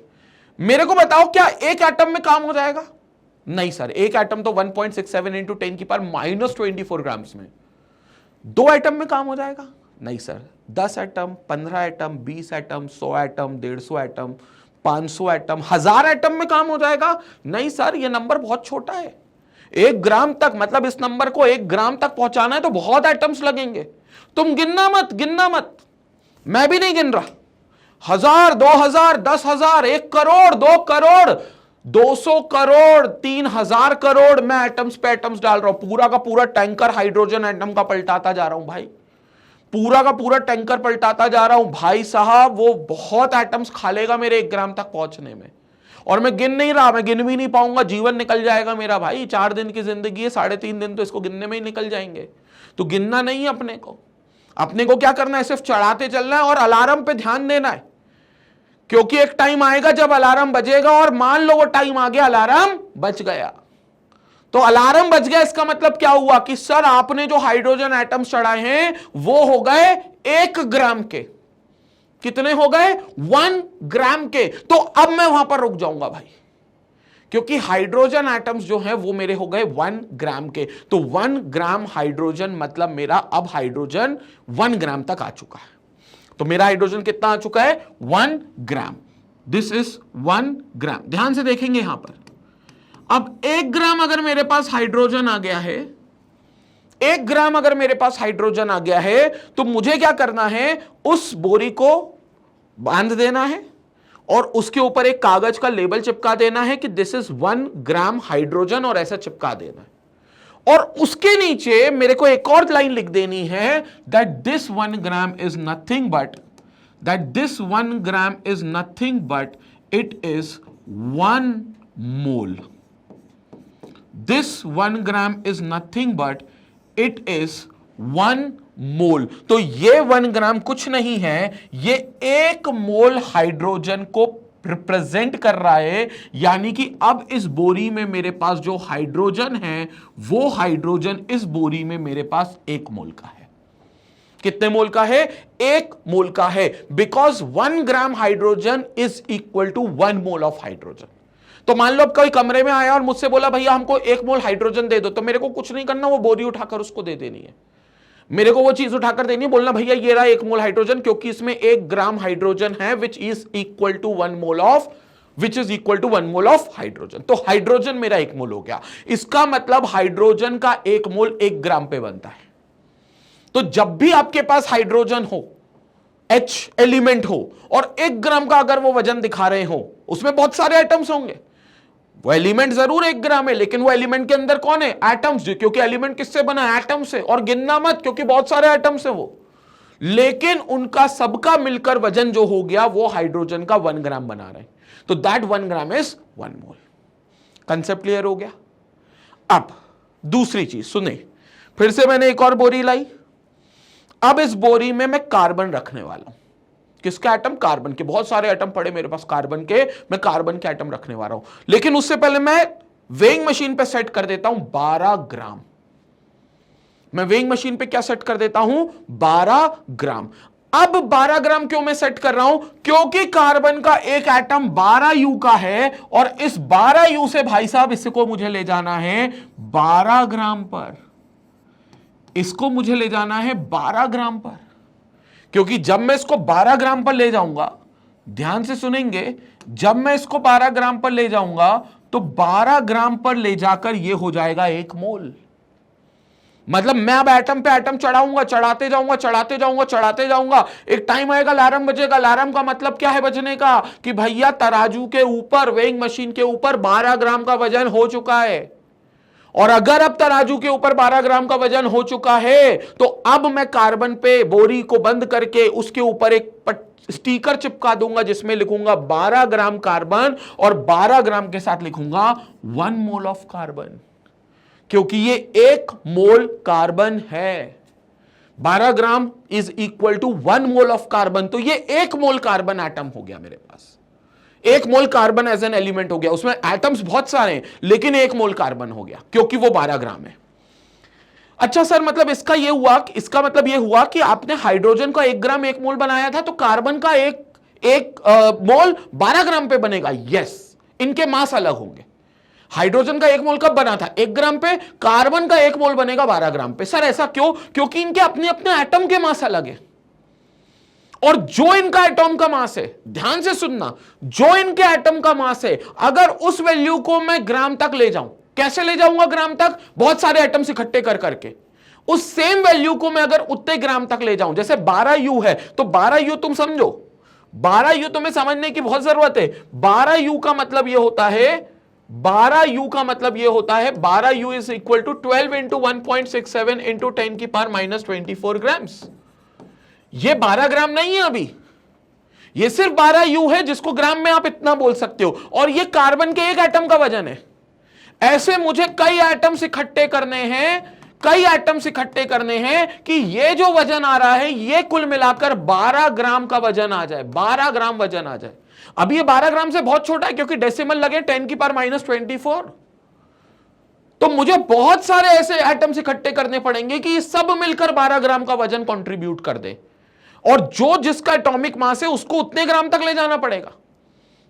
मेरे को बताओ क्या एक एटम में काम हो जाएगा? नहीं सर, एक एटम तो 1.67 इंटू 10 की पावर -24 ग्राम्स में। 2 एटम में काम हो जाएगा? नहीं sir, 10 atom, 15 atom, 20 atom, 100 atom, 150 atom, 500 atom, 1000 atom में काम हो जाएगा? नहीं सर, यह नंबर बहुत छोटा है। 1 ग्राम तक, मतलब इस नंबर को 1 ग्राम तक पहुंचाना है तो बहुत एटम्स लगेंगे। तुम गिनना मत, मैं भी नहीं गिन रहा। 1000, 2000, 10,000, 1 करोड़, 2 करोड़, 200 करोड़, 3000 करोड़, मैं एटम्स पे एटम्स डाल रहा हूं। पूरा का पूरा टैंकर हाइड्रोजन एटम का पलटाता जा रहा हूं भाई, पूरा का पूरा टैंकर पलटाता जा रहा हूं भाई साहब। वो बहुत एटम्स खा लेगा मेरे 1 ग्राम तक पहुंचने में, और मैं गिन नहीं रहा, मैं गिन भी नहीं पाऊंगा, जीवन निकल जाएगा मेरा भाई। 4 दिन की जिंदगी है, 3.5 दिन तो इसको गिनने में ही निकल जाएंगे। तो गिनना नहीं है अपने को क्या करना है, सिर्फ चढ़ाते चलना है और अलार्म पे ध्यान देना है, क्योंकि एक टाइम आएगा जब अलार्म बजेगा, और मान लो वो टाइम आ गया, अलार्म बज गया। तो अलार्म बज गया, इसका मतलब क्या हुआ कि सर आपने जो हाइड्रोजन एटम्स चढ़ाए हैं वो हो गए 1 ग्राम के। कितने हो गए? 1 ग्राम के। तो अब मैं वहां पर रुक जाऊंगा भाई, क्योंकि हाइड्रोजन एटम्स जो हैं वो मेरे हो गए 1 ग्राम के। तो 1 ग्राम हाइड्रोजन मतलब मेरा अब हाइड्रोजन 1 ग्राम तक आ चुका है। तो मेरा हाइड्रोजन कितना आ चुका है? 1 ग्राम। दिस इज 1 ग्राम। ध्यान से देखेंगे यहां पर, अब 1 ग्राम अगर मेरे पास हाइड्रोजन आ गया है, 1 ग्राम अगर मेरे पास हाइड्रोजन आ गया है, तो मुझे क्या करना है, उस बोरी को बांध देना है और उसके ऊपर एक कागज का लेबल चिपका देना है कि दिस इज 1 ग्राम हाइड्रोजन, और ऐसा चिपका देना है। और उसके नीचे मेरे को एक और लाइन लिख देनी है that this 1 gram is nothing but it is 1 mole. This 1 gram is nothing but it is 1 मोल। तो ये 1 ग्राम कुछ नहीं है, ये 1 मोल हाइड्रोजन को रिप्रेजेंट कर रहा है। यानी कि अब इस बोरी में मेरे पास जो हाइड्रोजन है वो हाइड्रोजन इस बोरी में मेरे पास 1 मोल का है। कितने मोल का है? 1 मोल का है, because 1 gram hydrogen is equal to 1 mole of hydrogen. तो मान लो अब कोई कमरे में आया और मुझसे बोला भैया हमको 1 मोल हाइड्रोजन दे दो, तो मेरे को कुछ नहीं करना, वो बोरी उठाकर उसको दे देनी है। मेरे को वो चीज उठाकर देनी है, बोलना भैया ये रहा 1 मोल हाइड्रोजन, क्योंकि इसमें 1 ग्राम हाइड्रोजन है which is equal to 1 mole of hydrogen. तो हाइड्रोजन मेरा 1 मोल हो गया। इसका मतलब हाइड्रोजन का 1 मोल 1 ग्राम पे बनता है। तो जब भी आपके पास हाइड्रोजन हो, H एलिमेंट हो, और 1 ग्राम का अगर वो वजन दिखा रहे हो, उसमें बहुत सारे एटम्स होंगे। वो एलिमेंट जरूर 1 ग्राम है, लेकिन वो एलिमेंट के अंदर कौन है? एटम्स। क्योंकि एलिमेंट किससे बना है? एटम से। और गिनना मत, क्योंकि बहुत सारे एटम्स है वो, लेकिन उनका सबका मिलकर वजन जो हो गया वो हाइड्रोजन का 1 ग्राम बना रहे हैं। तो that 1 gram is 1 mole. Concept clear हो गया? अब दूसरी चीज सुने, फिर से मैंने एक और बोरी लाई। अब इस बोरी में मैं कार्बन रखने वाला हूं। किसके एटम? कार्बन के। बहुत सारे एटम पड़े मेरे पास कार्बन के, मैं कार्बन के एटम रखने वाला हूं। लेकिन उससे पहले मैं वेइंग मशीन पे सेट कर देता हूं 12 ग्राम। मैं वेइंग मशीन पे क्या सेट कर देता हूं? 12 ग्राम। अब 12 ग्राम क्यों मैं सेट कर रहा हूं? क्योंकि कार्बन का एक एटम 12 यू का है, और इस 12 यू से भाई साहब इसको मुझे ले जाना है 12 ग्राम पर। इसको मुझे ले जाना है 12 ग्राम पर, क्योंकि जब मैं इसको 12 ग्राम पर ले जाऊंगा, ध्यान से सुनेंगे, जब मैं इसको 12 ग्राम पर ले जाऊंगा तो 12 ग्राम पर ले जाकर यह हो जाएगा 1 मोल। मतलब मैं अब एटम पे एटम चढ़ाऊंगा, चढ़ाते जाऊंगा, चढ़ाते जाऊंगा, चढ़ाते जाऊंगा। एक टाइम आएगा, अलार्म बजेगा। अलार्म का मतलब क्या है बजने का? कि भैया तराजू के ऊपर, वेइंग मशीन के ऊपर 12 ग्राम का वजन हो चुका है। और अगर अब तराजू के ऊपर 12 ग्राम का वजन हो चुका है, तो अब मैं कार्बन पे बोरी को बंद करके उसके ऊपर एक स्टिकर चिपका दूंगा जिसमें लिखूंगा 12 ग्राम कार्बन, और 12 ग्राम के साथ लिखूंगा 1 मोल ऑफ कार्बन, क्योंकि ये 1 मोल कार्बन है। 12 gram is equal to 1 mole of carbon. तो ये 1 मोल कार्बन एटम हो गया मेरे पास। 1 mole carbon as an element हो गया। उसमें एटम्स बहुत सारे हैं, लेकिन 1 मोल कार्बन हो गया, क्योंकि वो 12 ग्राम है। अच्छा सर, मतलब इसका मतलब ये हुआ कि आपने हाइड्रोजन का 1 ग्राम 1 मोल बनाया था, तो कार्बन का एक मोल 12 ग्राम पे बनेगा। यस, इनके मास अलग होंगे। हाइड्रोजन का 1 मोल कब बना था? 1 ग्राम पे। कार्बन का 1 मोल बनेगा 12 ग्राम पे। सर ऐसा क्यों? क्योंकि इनके अपने अपने एटम के मास अलग है। और जो इनका एटम का मास है, ध्यान से सुनना, जो इनके एटम का मास है, अगर उस वैल्यू को मैं ग्राम तक ले जाऊं, कैसे ले जाऊंगा ग्राम तक? बहुत सारे एटम्स इकट्ठे कर करके। उस सेम वैल्यू को मैं अगर उतने ग्राम तक ले जाऊं, जैसे 12 यू है, तो 12 यू तुम समझो, 12 यू तुम्हें समझने की बहुत जरूरत है। 12 यू का मतलब यह होता है, 12 यू का मतलब यह होता है, 12 U is equal to 12 into 1.67 into 10 की पावर माइनस 24 ग्राम्स। ये 12 ग्राम नहीं है अभी, ये सिर्फ 12 यू है, जिसको ग्राम में आप इतना बोल सकते हो। और ये कार्बन के एक एटम का वजन है। ऐसे मुझे कई एटम्स इकट्ठे करने हैं कि ये जो वजन आ रहा है, ये कुल मिलाकर 12 ग्राम का वजन आ जाए, 12 ग्राम वजन आ जाए। अब ये 12 ग्राम से बहुत छोटा है, क्योंकि डेसिमल लगे 10 की पावर माइनस 24। तो मुझे बहुत सारे ऐसे एटम्स इकट्ठे करने पड़ेंगे कि ये सब मिलकर 12 ग्राम का वजन कंट्रीब्यूट कर दे। और जो जिसका एटॉमिक मास है उसको उतने ग्राम तक ले जाना पड़ेगा।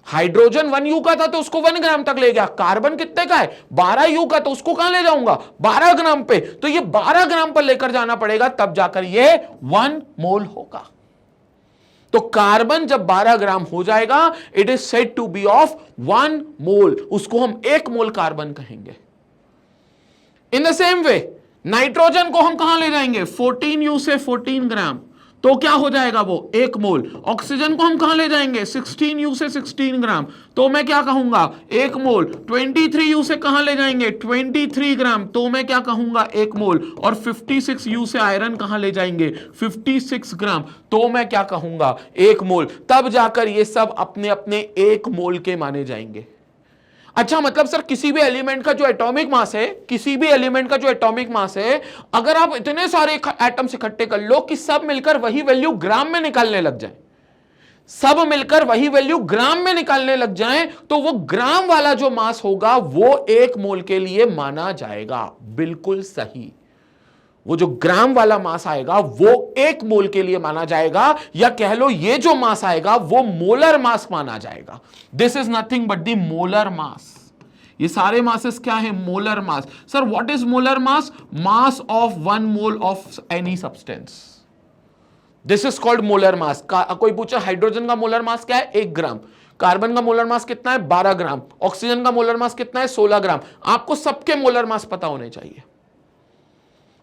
हाइड्रोजन 1 यू का था तो उसको 1 ग्राम तक ले गया। कार्बन कितने का है? 12 यू का, तो उसको कहां ले जाऊंगा? 12 ग्राम पे। तो ये 12 ग्राम पर लेकर जाना पड़ेगा, तब जाकर ये 1 मोल होगा। तो कार्बन जब 12 ग्राम हो जाएगा, it is said to be of 1 mole. उसको हम 1 मोल कार्बन कहेंगे। In the same way nitrogen को हम कहां ले जाएंगे? 14 यू से 14 ग्राम, तो क्या हो जाएगा वो? 1 मोल। ऑक्सीजन को हम कहां ले जाएंगे? 16 यू से 16 ग्राम, तो मैं क्या कहूंगा? 1 मोल। 23 यू से कहां ले जाएंगे? 23 ग्राम, तो मैं क्या कहूंगा? 1 मोल। और 56 यू से आयरन कहां ले जाएंगे? 56 ग्राम, तो मैं क्या कहूंगा? 1 मोल। तब जाकर ये सब अपने अपने 1 मोल के माने जाएंगे। अच्छा, मतलब सर किसी भी एलिमेंट का जो एटॉमिक मास है, अगर आप इतने सारे एटम्स इकट्ठे कर लो कि सब मिलकर वही वैल्यू ग्राम में निकालने लग जाए, तो वो ग्राम वाला जो मास होगा वो 1 मोल के लिए माना जाएगा। बिल्कुल सही। वो जो ग्राम वाला मास आएगा वो 1 मोल के लिए माना जाएगा, या कह लो ये जो मास आएगा वो मोलर मास माना जाएगा। This is nothing but the molar mass. ये सारे मासेस क्या है? Molar mass. Sir what is molar mass? Mass of 1 mole of any substance, this is called molar mass. कोई पूछा हाइड्रोजन का मोलर मास क्या है? 1 ग्राम। कार्बन का मोलर मास कितना है? 12 ग्राम। ऑक्सीजन का मोलर मास कितना है? 16 ग्राम। आपको सबके मोलर मास पता होने चाहिए।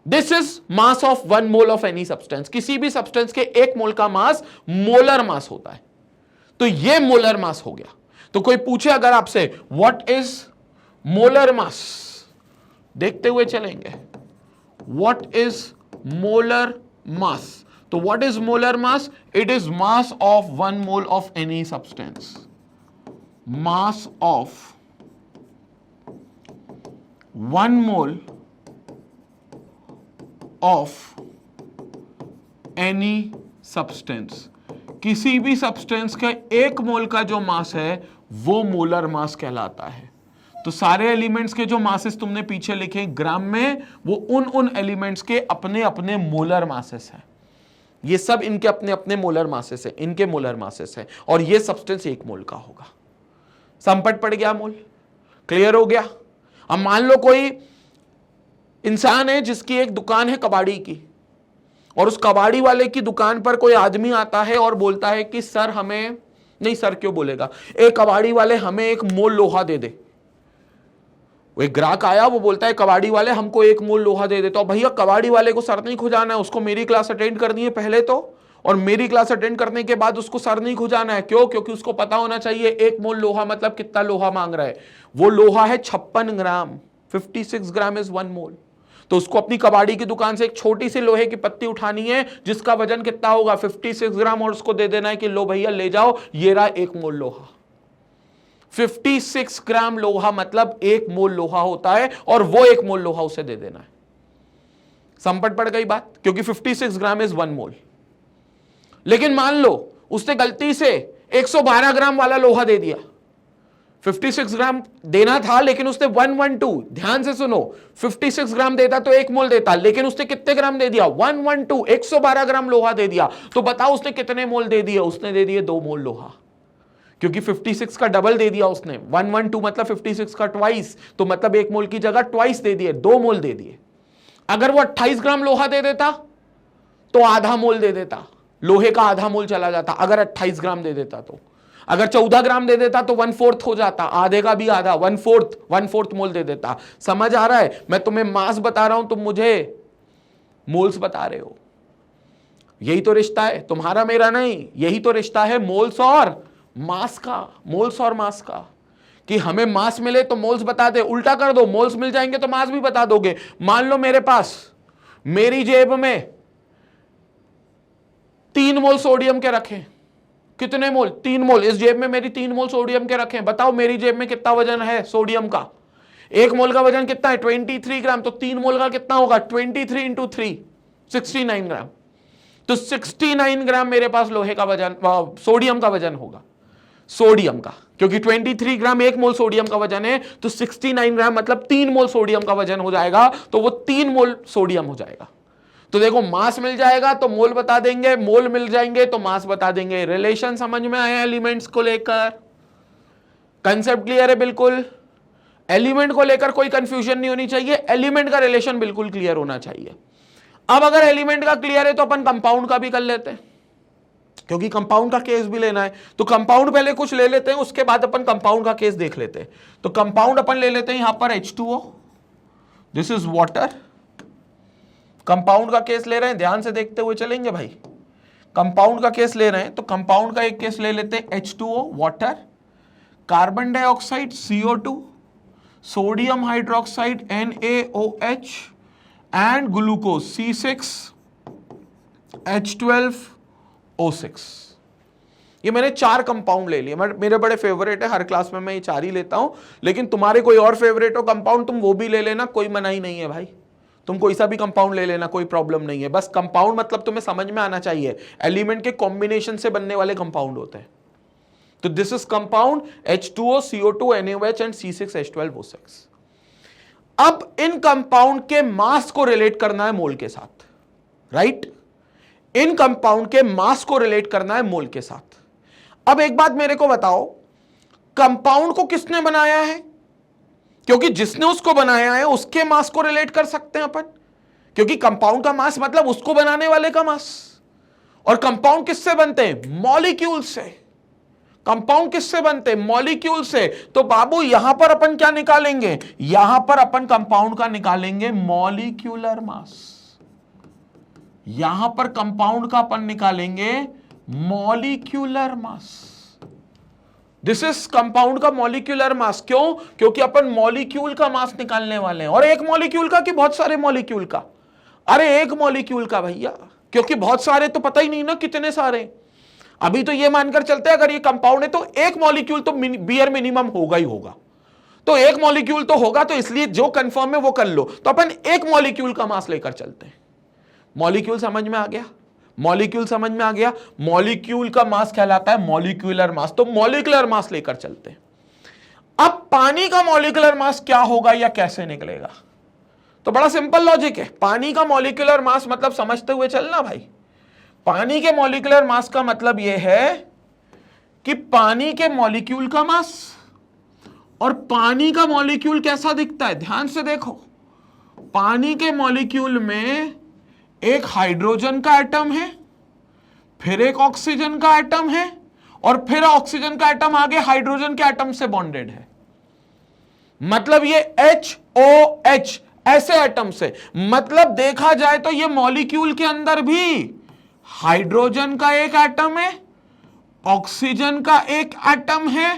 This is mass of 1 mole of any substance. किसी भी सब्सटेंस के 1 मोल का मास मोलर मास होता है। तो ये मोलर मास हो गया। तो कोई पूछे अगर आपसे व्हाट इज मोलर मास, देखते हुए चलेंगे। What is molar mass? तो what is molar mass? It is mass of 1 mole of any substance. Mass of 1 mole of any substance. किसी भी सब्सटेंस का 1 मोल का जो मास है वो मोलर मास कहलाता है। तो सारे एलिमेंट्स के जो मासेस तुमने पीछे लिखे ग्राम में, वो उन एलिमेंट्स के अपने अपने मोलर मासेस हैं। ये सब इनके अपने अपने मोलर मासेस है, इनके मोलर मासेस है, और ये सब्सटेंस 1 मोल का होगा। संपट पड़ गया मोल, क्लियर हो गया। अब मान लो कोई इंसान है जिसकी एक दुकान है कबाड़ी की, और उस कबाड़ी वाले की दुकान पर कोई आदमी आता है और बोलता है कि सर हमें, नहीं सर क्यों बोलेगा, एक कबाड़ी वाले हमें 1 मोल लोहा दे दे। वो एक ग्राहक आया, वो बोलता है कबाड़ी वाले हमको 1 मोल लोहा दे देता हूं। भैया कबाड़ी वाले को सर नहीं खुजाना है, उसको मेरी क्लास अटेंड करनी है पहले तो, और मेरी क्लास अटेंड करने के बाद उसको सर नहीं खुजाना है। क्यों? क्योंकि उसको पता होना चाहिए 1 मोल लोहा मतलब कितना लोहा मांग रहा है। वो लोहा है 56 ग्राम, 56 ग्राम इज 1 मोल। तो उसको अपनी कबाड़ी की दुकान से एक छोटी सी लोहे की पत्ती उठानी है जिसका वजन कितना होगा? 56 ग्राम, और उसको दे देना है कि लो भैया ले जाओ, ये रहा 1 मोल लोहा। 56 ग्राम लोहा मतलब 1 मोल लोहा होता है, और वो 1 मोल लोहा उसे दे देना है। संपट पड़ गई बात, क्योंकि 56 ग्राम इज 1 मोल। लेकिन मान लो उसने गलती से 112 ग्राम वाला लोहा दे दिया। 56 ग्राम देना था लेकिन उसने 112, ध्यान से सुनो, 56 ग्राम देता तो 1 मोल देता, लेकिन उसने कितने ग्राम दे दिया? 112, 112 ग्राम लोहा दे दिया। तो बताओ उसने कितने मोल दे दिए? उसने दे दिए 2 मोल लोहा, क्योंकि 56 का डबल दे दिया उसने। 112 मतलब 56 का ट्वाइस, तो मतलब 1 मोल की जगह ट्वाइस दे दिए, 2 मोल दे दिए। अगर वो 28 ग्राम लोहा दे देता तो आधा मोल दे देता, लोहे का आधा मोल चला जाता। अगर 28 ग्राम दे देता तो, अगर 14 ग्राम दे देता तो 1/4 हो जाता, आधे का भी आधा, 1/4 मोल दे देता। समझ आ रहा है? मैं तुम्हें मास बता रहा हूं, तुम मुझे मोल्स बता रहे हो। यही तो रिश्ता है, तुम्हारा मेरा नहीं, यही तो रिश्ता है मोल्स और मास का, मोल्स और मास का, कि हमें मास मिले तो मोल्स बता दे, उल्टा कर दो, मोल्स मिल जाएंगे तो मास भी बता दोगे। मान लो मेरे पास, मेरी जेब में 3 मोल सोडियम के रखें। कितने मोल? 3 मोल। इस जेब में मेरी 3 मोल सोडियम के रखें। बताओ मेरी जेब में कितना वजन है सोडियम का? 1 मोल का वजन कितना है? 23 ग्राम। तो 3 मोल का कितना होगा? 23 इंटू 3, 69 ग्राम। तो 69 ग्राम मेरे पास लोहे का वजन, सोडियम का वजन होगा, सोडियम का, क्योंकि 23 ग्राम 1 मोल सोडियम का वजन है, तो 69 ग्राम मतलब 3 मोल सोडियम का वजन हो जाएगा। तो वो 3 मोल सोडियम हो जाएगा। तो देखो मास मिल जाएगा तो मोल बता देंगे, मोल मिल जाएंगे तो मास बता देंगे। रिलेशन समझ में आया एलिमेंट्स को लेकर? कंसेप्ट क्लियर है? बिल्कुल। एलिमेंट को लेकर कोई कंफ्यूजन नहीं होनी चाहिए, एलिमेंट का रिलेशन बिल्कुल क्लियर होना चाहिए। अब अगर एलिमेंट का क्लियर है तो अपन कंपाउंड का भी कर लेते हैं, क्योंकि कंपाउंड का केस भी लेना है। तो कंपाउंड पहले कुछ ले लेते हैं, उसके बाद अपन कंपाउंड का केस देख लेते हैं। तो कंपाउंड अपन ले लेते हैं यहां पर H2O, this is water. Compound का केस ले रहे हैं, ध्यान से देखते हुए चलेंगे भाई। कंपाउंड का केस ले रहे हैं तो कंपाउंड का एक केस ले लेते हैं H2O water, carbon dioxide CO2, sodium hydroxide NaOH and glucose C6H12O6। ये मैंने 4 कंपाउंड ले लिए, मेरे बड़े फेवरेट है, हर क्लास में मैं ये 4 ही लेता हूं। लेकिन तुम्हारे कोई और फेवरेट हो कंपाउंड, तुम वो भी ले लेना, कोई मनाही नहीं है भाई। तुम कोई सा भी कंपाउंड ले लेना, कोई प्रॉब्लम नहीं है। बस कंपाउंड मतलब तुम्हें समझ में आना चाहिए, एलिमेंट के कॉम्बिनेशन से बनने वाले कंपाउंड होते हैं। तो this is compound H2O, CO2, NaOH and C6H12O6। अब इन कंपाउंड के मास को रिलेट करना है मोल के साथ, राइट? इन कंपाउंड के मास को रिलेट करना है मोल के साथ। अब एक बात मेरे को बताओ, कंपाउंड को किसने बनाया है? क्योंकि जिसने उसको बनाया है उसके मास को रिलेट कर सकते हैं अपन, क्योंकि कंपाउंड का मास मतलब उसको बनाने वाले का मास। और कंपाउंड किससे बनते हैं? मॉलिक्यूल से। कंपाउंड किससे बनते हैं? मॉलिक्यूल से। तो बाबू यहां पर अपन क्या निकालेंगे? यहां पर अपन कंपाउंड का निकालेंगे मॉलिक्यूलर मास। यहां पर कंपाउंड का अपन निकालेंगे molecular mass. This is compound का मॉलिक्यूलर मास। क्यों? क्योंकि अपन मॉलिक्यूल का मास निकालने वाले हैं। और एक मॉलिक्यूल का कि बहुत सारे मॉलिक्यूल का? अरे एक मॉलिक्यूल का भैया, क्योंकि बहुत सारे तो पता ही नहीं ना कितने सारे। अभी तो ये मानकर चलते हैं अगर ये कंपाउंड है तो एक मॉलिक्यूल तो बियर मिनिमम होगा ही होगा। तो एक मॉलिक्यूल तो होगा, तो इसलिए जो कंफर्म है वो कर लो। तो अपन एक मॉलिक्यूल का मास लेकर चलते हैं। मॉलिक्यूल समझ में आ गया? मॉलिक्यूल समझ में आ गया? मॉलिक्यूल का मास कहलाता है मॉलिक्यूलर मास। तो मॉलिक्यूलर मास लेकर चलते हैं। अब पानी का मॉलिक्यूलर मास क्या होगा या कैसे निकलेगा? तो बड़ा सिंपल लॉजिक है। पानी का मॉलिक्यूलर मास मतलब समझते हुए चलना भाई। पानी के मॉलिक्यूलर मास का मतलब यह है कि पानी के मॉलिक्यूल का मास। और पानी का मॉलिक्यूल कैसा दिखता है? ध्यान से देखो, पानी के मॉलिक्यूल में एक हाइड्रोजन का एटम है, फिर एक ऑक्सीजन का एटम है, और फिर ऑक्सीजन का एटम आगे हाइड्रोजन के एटम से बॉन्डेड है। मतलब ये HOH ऐसे एटम से। मतलब देखा जाए तो ये मॉलिक्यूल के अंदर भी हाइड्रोजन का एक एटम है, ऑक्सीजन का एक एटम है,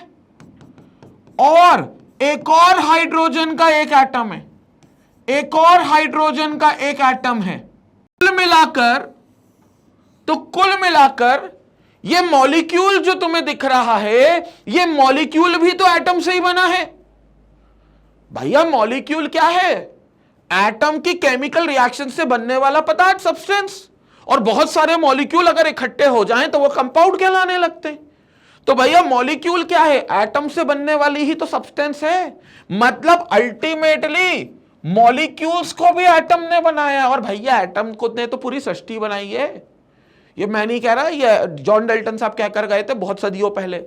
और एक और हाइड्रोजन का एक एटम है, एक और हाइड्रोजन का एक एटम है। कुल मिलाकर ये मॉलिक्यूल जो तुम्हें दिख रहा है, ये मॉलिक्यूल भी तो एटम से ही बना है भैया। मॉलिक्यूल क्या है? एटम की केमिकल रिएक्शन से बनने वाला पदार्थ, सब्सटेंस। और बहुत सारे मॉलिक्यूल अगर इकट्ठे हो जाएं तो वो कंपाउंड कहलाने लगते हैं। तो भैया मॉलिक्यूल क्या है? एटम से बनने वाली ही तो सब्सटेंस है। मतलब अल्टीमेटली मॉलिक्यूल्स को भी एटम ने बनाया। और भैया एटम को ने तो पूरी सृष्टि बनाई है। ये मैं नहीं कह रहा, ये जॉन डाल्टन साहब कहकर गए थे बहुत सदियों पहले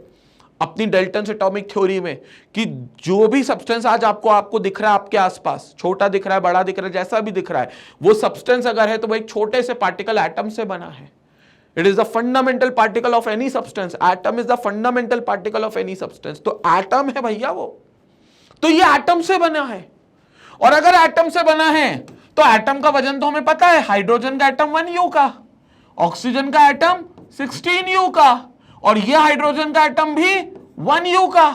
अपनी डाल्टन एटॉमिक थ्योरी में, कि जो भी सब्सटेंस आज आपको दिख रहा है आपके आसपास, छोटा दिख रहा है, बड़ा दिख रहा है, जैसा भी दिख रहा है, वो सब्सटेंस अगर है तो वो एक छोटे से पार्टिकल एटम से बना है। It is the fundamental particle of any substance. Atom is the fundamental particle of any substance. तो एटम है भैया वो। तो ये एटम से बना है। और अगर एटम से बना है तो एटम का वजन तो हमें पता है, हाइड्रोजन का एटम 1U का, ऑक्सीजन का एटम 16U का, और ये हाइड्रोजन का एटम भी 1U का।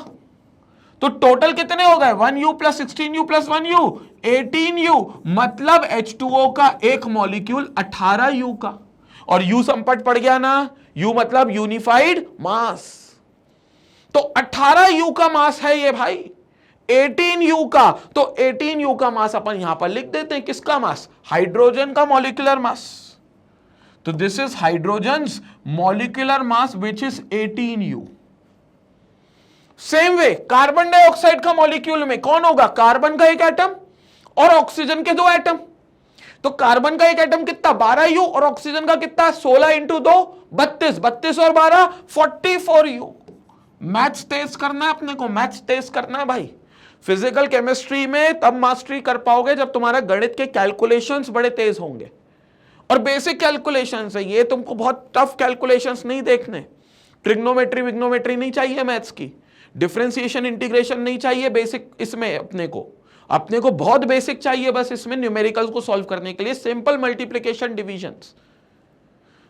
तो टोटल कितने हो गए? 1U plus 16U plus 1U 18U। मतलब H2O का एक मॉलिक्यूल 18U का। और U संपट पड़ गया ना, U मतलब यूनिफाइड मास। तो 18U का मास है ये भाई, 18U का। तो 18U का मास अपन यहां पर लिख देते हैं। किसका मास? हाइड्रोजन का मॉलिक्यूलर मास। तो this is hydrogens molecular mass which is 18U। Same way carbon dioxide का मॉलिक्यूल में कौन होगा? कार्बन का एक एटम और ऑक्सीजन के 2 एटम। तो कार्बन का एक एटम कितना? 12U, और ऑक्सीजन का कितना? 16 इंटू 2 32, 32 और 12 44U। मैथ्स तेज करना है अपने को, मैथ्स तेज करना है भाई। फिजिकल केमिस्ट्री में तब मास्टरी कर पाओगे जब तुम्हारा गणित के कैलकुलेशंस बड़े तेज होंगे। और बेसिक कैलकुलेशंस है ये, तुमको बहुत टफ कैलकुलेशंस नहीं देखने। ट्रिग्नोमेट्री विग्नोमेट्री नहीं चाहिए मैथ्स की, डिफरेंशिएशन इंटीग्रेशन नहीं चाहिए बेसिक इसमें। अपने को बहुत बेसिक चाहिए बस इसमें, न्यूमेरिकल्स को सॉल्व करने के लिए। सिंपल मल्टीप्लिकेशन डिविजन्स,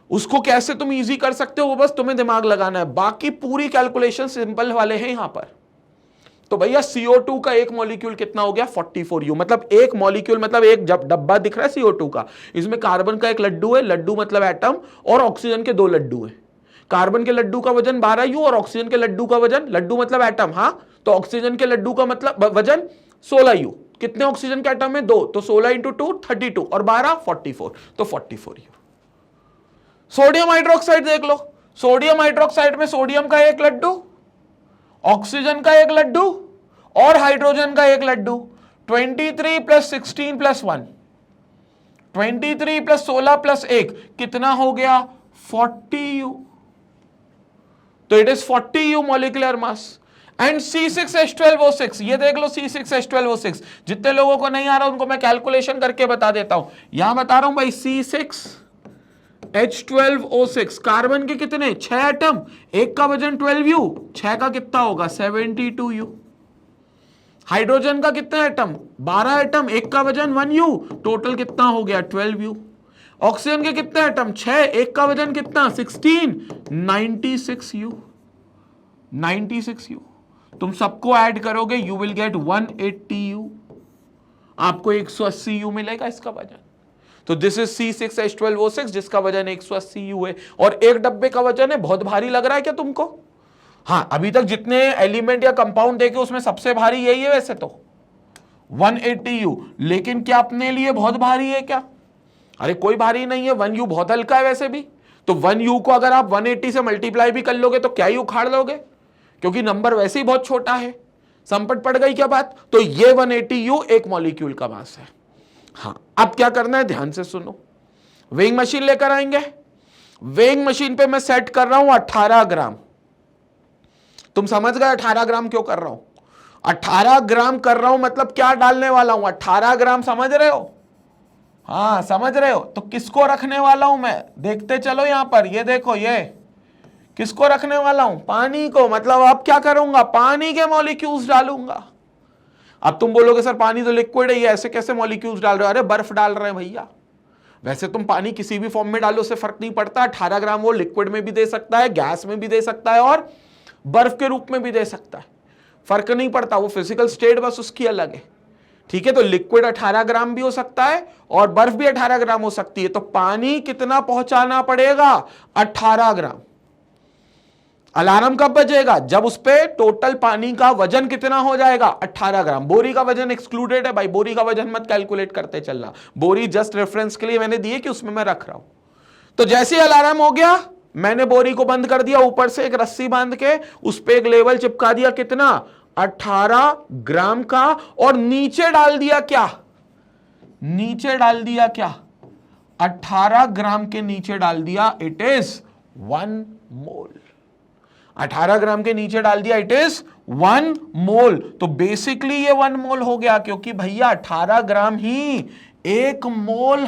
उसको कैसे तुम इजी कर सकते हो वो बस तुम्हें दिमाग लगाना है। बाकी पूरी कैलकुलेशन सिंपल वाले हैं यहां पर। तो भैया CO2 का एक मॉलिक्यूल कितना हो गया? 44U। मतलब एक मॉलिक्यूल मतलब एक जब डब्बा दिख रहा है CO2 का, इसमें कार्बन का एक लड्डू है, लड्डू मतलब एटम, और ऑक्सीजन के 2 लड्डू हैं। कार्बन के लड्डू का वजन 12U और ऑक्सीजन के लड्डू का वजन, लड्डू मतलब एटम, हाँ, तो ऑक्सीजन के लड्डू का मतलब वजन 16U। कितने ऑक्सीजन के एटम है? 2, तो 16 इंटू 2 32 और 12 44, तो 44U। सोडियम हाइड्रोक्साइड देख लो, सोडियम हाइड्रोक्साइड में सोडियम का एक लड्डू, ऑक्सीजन का एक लड्डू और हाइड्रोजन का एक लड्डू, 23 प्लस 16 प्लस 1, 23 प्लस 16 प्लस 1 कितना हो गया? 40U। तो it is 40U molecular mass. And C6H12O6, ये देख लो C6H12O6। जितने लोगों को नहीं आ रहा उनको मैं कैलकुलेशन करके बता देता हूं। यहां बता रहा हूं भाई, C6H12O6 कार्बन के कितने? 6 एटम, एक का वजन 12U, 6 का कितना होगा? 72U। हाइड्रोजन का कितने एटम? 12 एटम, एक का वजन 1U, टोटल कितना हो गया? 12U। ऑक्सीजन के कितने एटम? 6, एक का वजन कितना? 16, 96U। 96U। तुम सबको ऐड करोगे, यू विल गेट 180U। आपको 180U मिलेगा इसका वजन। तो दिस इज C6H12O6 जिसका वजन 180U है। और एक डब्बे का वजन है, बहुत भारी लग रहा है क्या तुमको? हाँ, अभी तक जितने एलिमेंट या कंपाउंड देखे उसमें सबसे भारी यही है वैसे तो, 180U। लेकिन क्या अपने लिए बहुत भारी है क्या? अरे कोई भारी नहीं है, 1U बहुत हल्का है वैसे भी। तो 1U को अगर आप 180 से मल्टीप्लाई भी कर लोगे तो क्या ही उखाड़ लोगे, क्योंकि नंबर वैसे ही बहुत छोटा है। संपट पड़ गई क्या बात? तो ये 180U एक मॉलिक्यूल का मास है। हाँ, अब क्या करना है ध्यान से सुनो। वेइंग मशीन लेकर आएंगे। वेइंग मशीन पे मैं सेट कर रहा हूं 18 ग्राम। तुम समझ गए 18 ग्राम क्यों कर रहा हूं? 18 ग्राम कर रहा हूं मतलब क्या डालने वाला हूं? 18 ग्राम, समझ रहे हो? हाँ समझ रहे हो। तो किसको रखने वाला हूं मैं? देखते चलो यहां पर, ये देखो, ये किसको रखने वाला हूं? पानी को। मतलब अब क्या करूंगा? पानी के मॉलिक्यूल्स डालूंगा। अब तुम बोलोगे सर पानी तो लिक्विड है, ये ऐसे कैसे मॉलिक्यूल्स डाल रहे हो? अरे बर्फ डाल रहे हैं भैया। वैसे तुम पानी किसी भी फॉर्म में डालो, उससे फर्क नहीं पड़ता। 18 ग्राम वो लिक्विड में भी दे सकता है, गैस में भी दे सकता है, और बर्फ के रूप में भी दे सकता है। फर्क नहीं पड़ता, वो फिजिकल स्टेट बस उसकी अलग है। ठीक है, तो लिक्विड 18 ग्राम भी हो सकता है और बर्फ भी 18 ग्राम हो सकती है। तो पानी कितना पहुंचाना पड़ेगा? 18 ग्राम। अलार्म कब बजेगा? जब उस पे टोटल पानी का वजन कितना हो जाएगा? 18 ग्राम। बोरी का वजन एक्सक्लूडेड है भाई, बोरी का वजन मत कैलकुलेट करते चलना। बोरी जस्ट रेफरेंस के लिए मैंने दी है कि उसमें मैं रख रहा हूं। तो जैसे ही अलार्म हो गया, मैंने बोरी को बंद कर दिया, ऊपर से एक रस्सी बांध के उस पे एक लेवल चिपका दिया, कितना? 18 ग्राम का। और नीचे डाल दिया क्या? नीचे डाल दिया क्या? 18 ग्राम के नीचे डाल दिया, इट इज 1 मोल। 18 ग्राम के नीचे डाल दिया, इट इज 1 मोल। तो बेसिकली ये 1 मोल हो गया, क्योंकि भैया 18 ग्राम ही 1 मोल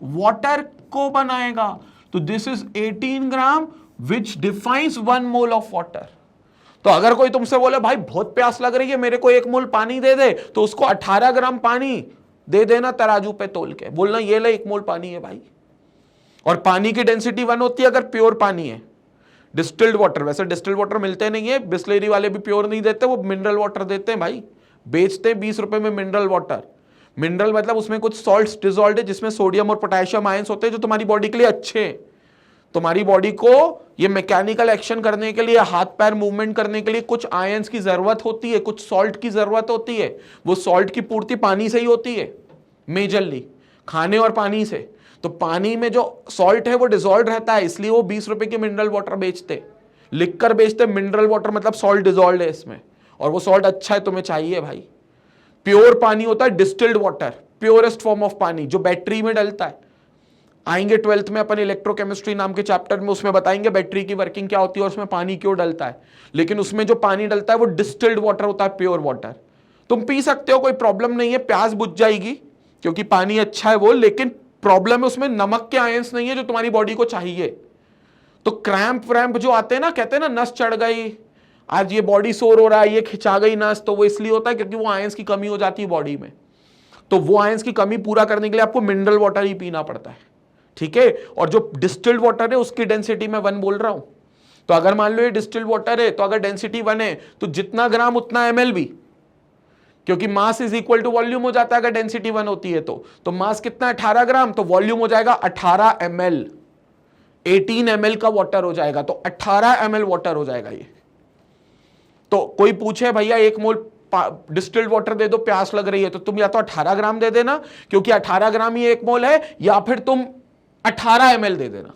वाटर को बनाएगा। तो this is 18 gram which defines 1 mole of water. तो अगर कोई तुमसे बोले भाई बहुत प्यास लग रही है, मेरे को 1 मोल पानी दे दे, तो उसको 18 ग्राम पानी दे देना तराजू पे तोल के, बोलना ये ले 1 मोल पानी है भाई। और पानी की डेंसिटी 1 होती है अगर प्योर पानी है। डिस्टिल्ड वाटर, वैसे डिस्टिल्ड वाटर मिलते नहीं है, बिस्लेरी वाले भी प्योर नहीं देते, वो मिनरल वाटर देते हैं भाई, बेचते हैं 20 रुपए में मिनरल वाटर। मिनरल मतलब उसमें कुछ सॉल्ट्स डिसॉल्व्ड है जिसमें सोडियम और पोटेशियम आयंस होते हैं, जो तुम्हारी बॉडी के लिए अच्छे हैं। तुम्हारी बॉडी को ये मैकेनिकल एक्शन करने के लिए, हाथ पैर मूवमेंट करने के लिए कुछ आयंस की जरूरत होती है, कुछ सॉल्ट की जरूरत होती है। वो सॉल्ट की पूर्ति पानी से ही होती है, मेजरली खाने और पानी से। तो पानी में जो सॉल्ट है वो डिसॉल्व रहता है, इसलिए वो 20 रुपए की मिनरल वाटर बेचते, लिखकर बेचते मिनरल वाटर, मतलब सॉल्ट डिसॉल्व है इसमें, और वो सॉल्ट अच्छा है, तुम्हें चाहिए भाई। प्योर पानी होता है distilled water, purest form of पानी, जो बैटरी में डलता है। आएंगे 12th में अपन इलेक्ट्रोकेमिस्ट्री नाम के चैप्टर में, उसमें बताएंगे बैटरी की वर्किंग क्या होती है और उसमें पानी क्यों डलता है। लेकिन उसमें जो पानी डलता है वो डिस्टिल्ड वाटर होता है, प्योर वाटर। तुम पी सकते हो, कोई प्रॉब्लम नहीं है, प्यास बुझ जाएगी क्योंकि पानी अच्छा है वो। लेकिन प्रॉब्लम है उसमें नमक के आयंस नहीं है जो तुम्हारी बॉडी को चाहिए। तो क्रैम्प व्रैम्प जो आते हैं ना, कहते हैं ना नस चढ़ गई, आज ये बॉडी सोर हो रहा है, ये खिंचा गई नस, तो वो इसलिए होता है क्योंकि वो आयंस की कमी हो जाती है बॉडी में। तो वो आयंस की कमी पूरा करने के लिए आपको मिनरल वाटर ही पीना पड़ता है, ठीक है। और जो डिस्टिल्ड वाटर है उसकी डेंसिटी मैं 1 बोल रहा हूं। तो अगर मान लो ये डिस्टिल्ड वाटर है, तो अगर डेंसिटी 1 है तो जितना ग्राम उतना ml भी, क्योंकि mass is equal to volume हो जाता है अगर डेंसिटी 1 होती है तो मास कितना है? 18 ग्राम, तो वॉल्यूम हो जाएगा 18 ml, 18 ml का वाटर हो जाएगा, तो 18 ml वाटर हो जाएगा ये। तो कोई पूछे भैया 1 मोल डिस्टिल्ड वाटर दे दो, प्यास लग रही है, तो तुम या तो 18 ग्राम दे देना क्योंकि 18 ग्राम ही 1 मोल है, या फिर तुम 18 ml दे देना।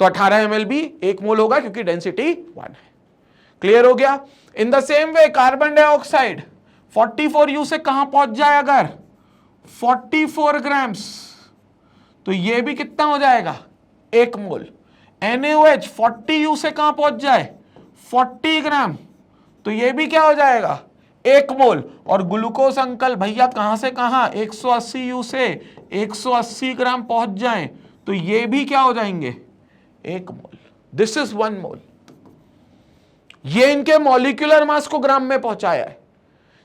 तो 18 ml भी 1 मोल होगा क्योंकि डेंसिटी 1 है। क्लियर हो गया? इन the same way carbon dioxide 44U से कहां पहुंच जाए अगर 44 ग्राम्स, तो ये भी कितना हो जाएगा 1 मोल। NaOH 40U से कहां पहुंच जाए 40 ग्राम, तो ये भी क्या हो जाएगा 1 मोल। और ग्लूकोज अंकल भैया कहां से कहां 180U से 180 ग्राम पहुंच जाएं, तो ये भी क्या हो जाएंगे 1 मोल। दिस इज 1 मोल। ये इनके मॉलिक्यूलर मास को ग्राम में पहुंचाया है,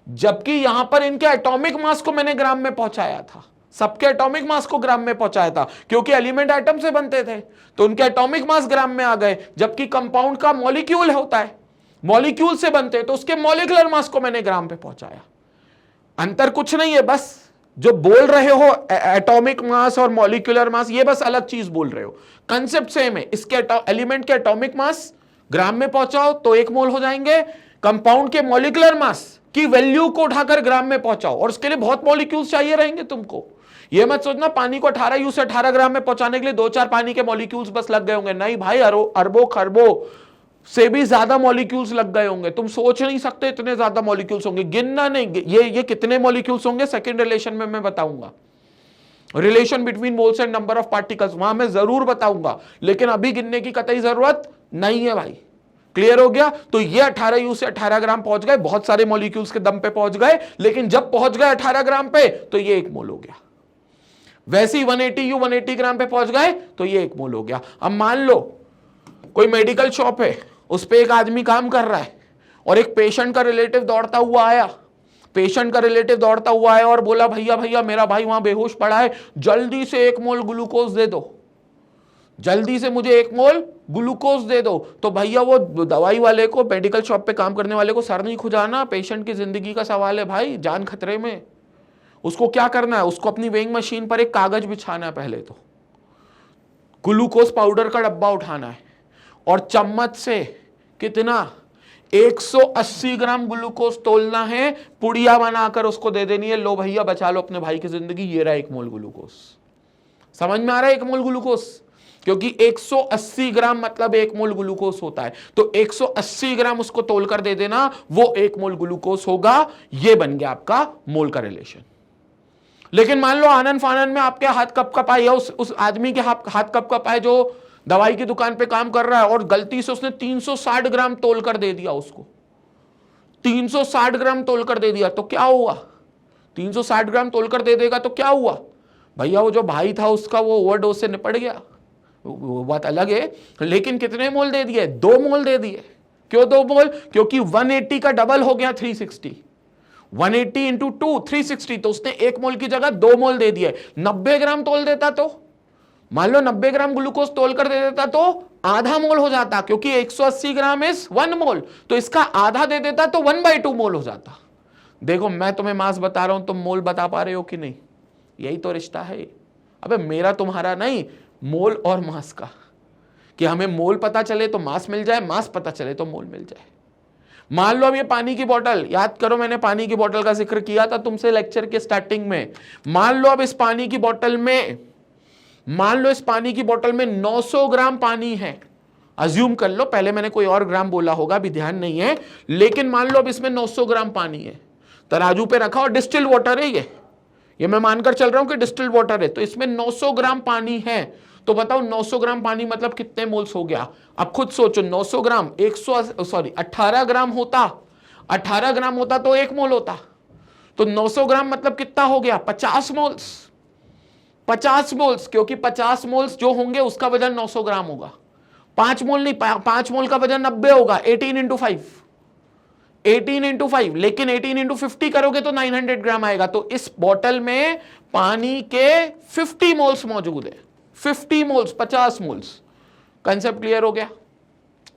जबकि यहां पर इनके एटॉमिक मास को मैंने ग्राम में पहुंचाया था। सबके एटॉमिक मास को ग्राम में पहुंचाया था, क्योंकि एलिमेंट एटम से बनते थे, तो उनके एटॉमिक मास ग्राम में आ गए। जबकि कंपाउंड का मॉलिक्यूल होता है, मॉलिक्यूल से बनते, तो उसके मॉलिक्यूलर मास को मैंने ग्राम पे पहुंचाया। अंतर कुछ नहीं है, बस जो बोल रहे हो एटॉमिक मास और मॉलिक्यूलर मास, ये बस अलग चीज बोल रहे हो, कंसेप्ट सेम है। इसके एलिमेंट के एटॉमिक मास ग्राम में पहुंचाओ तो 1 मोल हो जाएंगे, कंपाउंड के मॉलिक्यूलर मास की वैल्यू को उठाकर ग्राम में पहुंचाओ, और उसके लिए बहुत मॉलिक्यूल्स चाहिए रहेंगे तुमको। ये मत सोचना पानी को 18U से 18 ग्राम में पहुंचाने के लिए 2-4 पानी के मॉलिक्यूल्स बस लग गए होंगे, नहीं भाई, अरबों खरबों से भी ज्यादा मॉलिक्यूल्स लग गए होंगे। तुम सोच नहीं सकते इतने ज्यादा मॉलिक्यूल्स होंगे, गिनना नहीं। ये कितने मॉलिक्यूल्स होंगे सेकंड रिलेशन में मैं बताऊंगा, relation between moles and number of particles, वहां मैं जरूर बताऊंगा, लेकिन अभी गिनने की कतई जरूरत नहीं है भाई। क्लियर हो गया? तो ये 18U से 18 ग्राम पहुंच गए, बहुत सारे मॉलिक्यूल्स के दम पे पहुंच गए, लेकिन जब पहुंच गए 18 ग्राम पे तो ये 1 मोल हो गया। वैसे ही 180U 180 ग्राम पे पहुंच गए तो ये 1 मोल हो गया। अब मान लो कोई मेडिकल शॉप है, उस पे एक आदमी काम कर रहा है, और एक पेशेंट का रिलेटिव दौड़ता हुआ आया, पेशेंट का रिलेटिव दौड़ता हुआ आया और बोला भैया भैया मेरा भाई वहां बेहोश पड़ा है, जल्दी से 1 मोल ग्लूकोज दे दो, जल्दी से मुझे 1 मोल ग्लूकोज दे दो। तो भैया वो दवाई वाले को, मेडिकल शॉप पे काम करने वाले को सर नहीं खुजाना, पेशेंट की जिंदगी का सवाल है भाई, जान खतरे में। उसको क्या करना है, उसको अपनी वेइंग मशीन पर एक कागज बिछाना है, पहले तो ग्लूकोज पाउडर का डब्बा उठाना है, और चम्मच से कितना 180 ग्राम ग्लूकोज तोलना है, पुड़िया बनाकर उसको दे देनी है, लो भैया बचा लो अपने भाई की जिंदगी, ये रहा 1 मोल ग्लूकोज। समझ में आ रहा है 1 मोल ग्लूकोज? क्योंकि 180 ग्राम मतलब 1 मोल ग्लूकोज होता है, तो 180 ग्राम उसको तोलकर दे देना, वो 1 मोल ग्लूकोज होगा। ये बन गया आपका मोल का रिलेशन। लेकिन मान लो आनन फानन में आपके हाथ कप कप आए, उस आदमी के हाथ कप कप आए जो दवाई की दुकान पे काम कर रहा है, और गलती से उसने 360 ग्राम तोलकर दे दिया उसको, 360 ग्राम तोलकर दे दिया, तो क्या हुआ? 360 ग्राम तोलकर दे देगा तो क्या हुआ भैया? वो जो भाई था उसका वो ओवरडोज से निपट गया, वो बात अलग है। लेकिन कितने मोल दे दिए? 2 मोल दे दिए। क्यों 2 मोल? क्योंकि 180 का डबल हो गया 360, 180 इंटू 2 360, तो उसने 1 मोल की जगह 2 मोल दे दिए। 90 ग्राम तोल देता तो, मान लो 90 ग्राम ग्लूकोज तोल कर दे देता तो आधा मोल हो जाता, क्योंकि 180 ग्राम इज 1 मोल, तो इसका आधा दे देता तो 1/2 मोल हो जाता। देखो मैं तुम्हें मास बता रहा हूं, तुम मोल बता पा रहे हो कि नहीं? यही तो रिश्ता है। अबे मेरा तुम्हारा नहीं, मोल और मास का, कि हमें मोल पता चले तो मास मिल जाए, मास पता चले तो मोल मिल जाए। मान लो अब ये पानी की बोतल, याद करो मैंने पानी की बोतल का जिक्र किया था तुमसे लेक्चर के स्टार्टिंग में। मान लो अब इस पानी की बोतल में, मान लो इस पानी की बोतल में 900 ग्राम पानी है, अज्यूम कर लो, पहले मैंने कोई और ग्राम बोला होगा, अभी ध्यान नहीं है, लेकिन मान लो अब इसमें 900 ग्राम पानी है, तराजू पे रखा और डिस्टिल्ड वाटर है, ये मैं मानकर चल रहा हूं कि डिस्टिल्ड वाटर है, तो इसमें 900 ग्राम पानी है। तो बताओ 900 ग्राम पानी मतलब कितने मोल्स हो गया? अब खुद सोचो, 900 ग्राम 18 ग्राम होता, 18 ग्राम होता तो 1 मोल होता, तो 900 ग्राम मतलब कितना हो गया? 50 मोल्स, 50 मोल्स, क्योंकि 50 मोल्स जो होंगे उसका वजन 900 ग्राम होगा। 5 मोल नहीं, 5 मोल का वजन 90 होगा। 18 इंटू 5, 18 इंटू 5, लेकिन 18 इंटू 50 करोगे तो 900 ग्राम आएगा। तो इस बोतल में पानी के 50 मोल्स मौजूद है, 50 मोल्स, 50 मोल्स। कंसेप्ट क्लियर हो गया?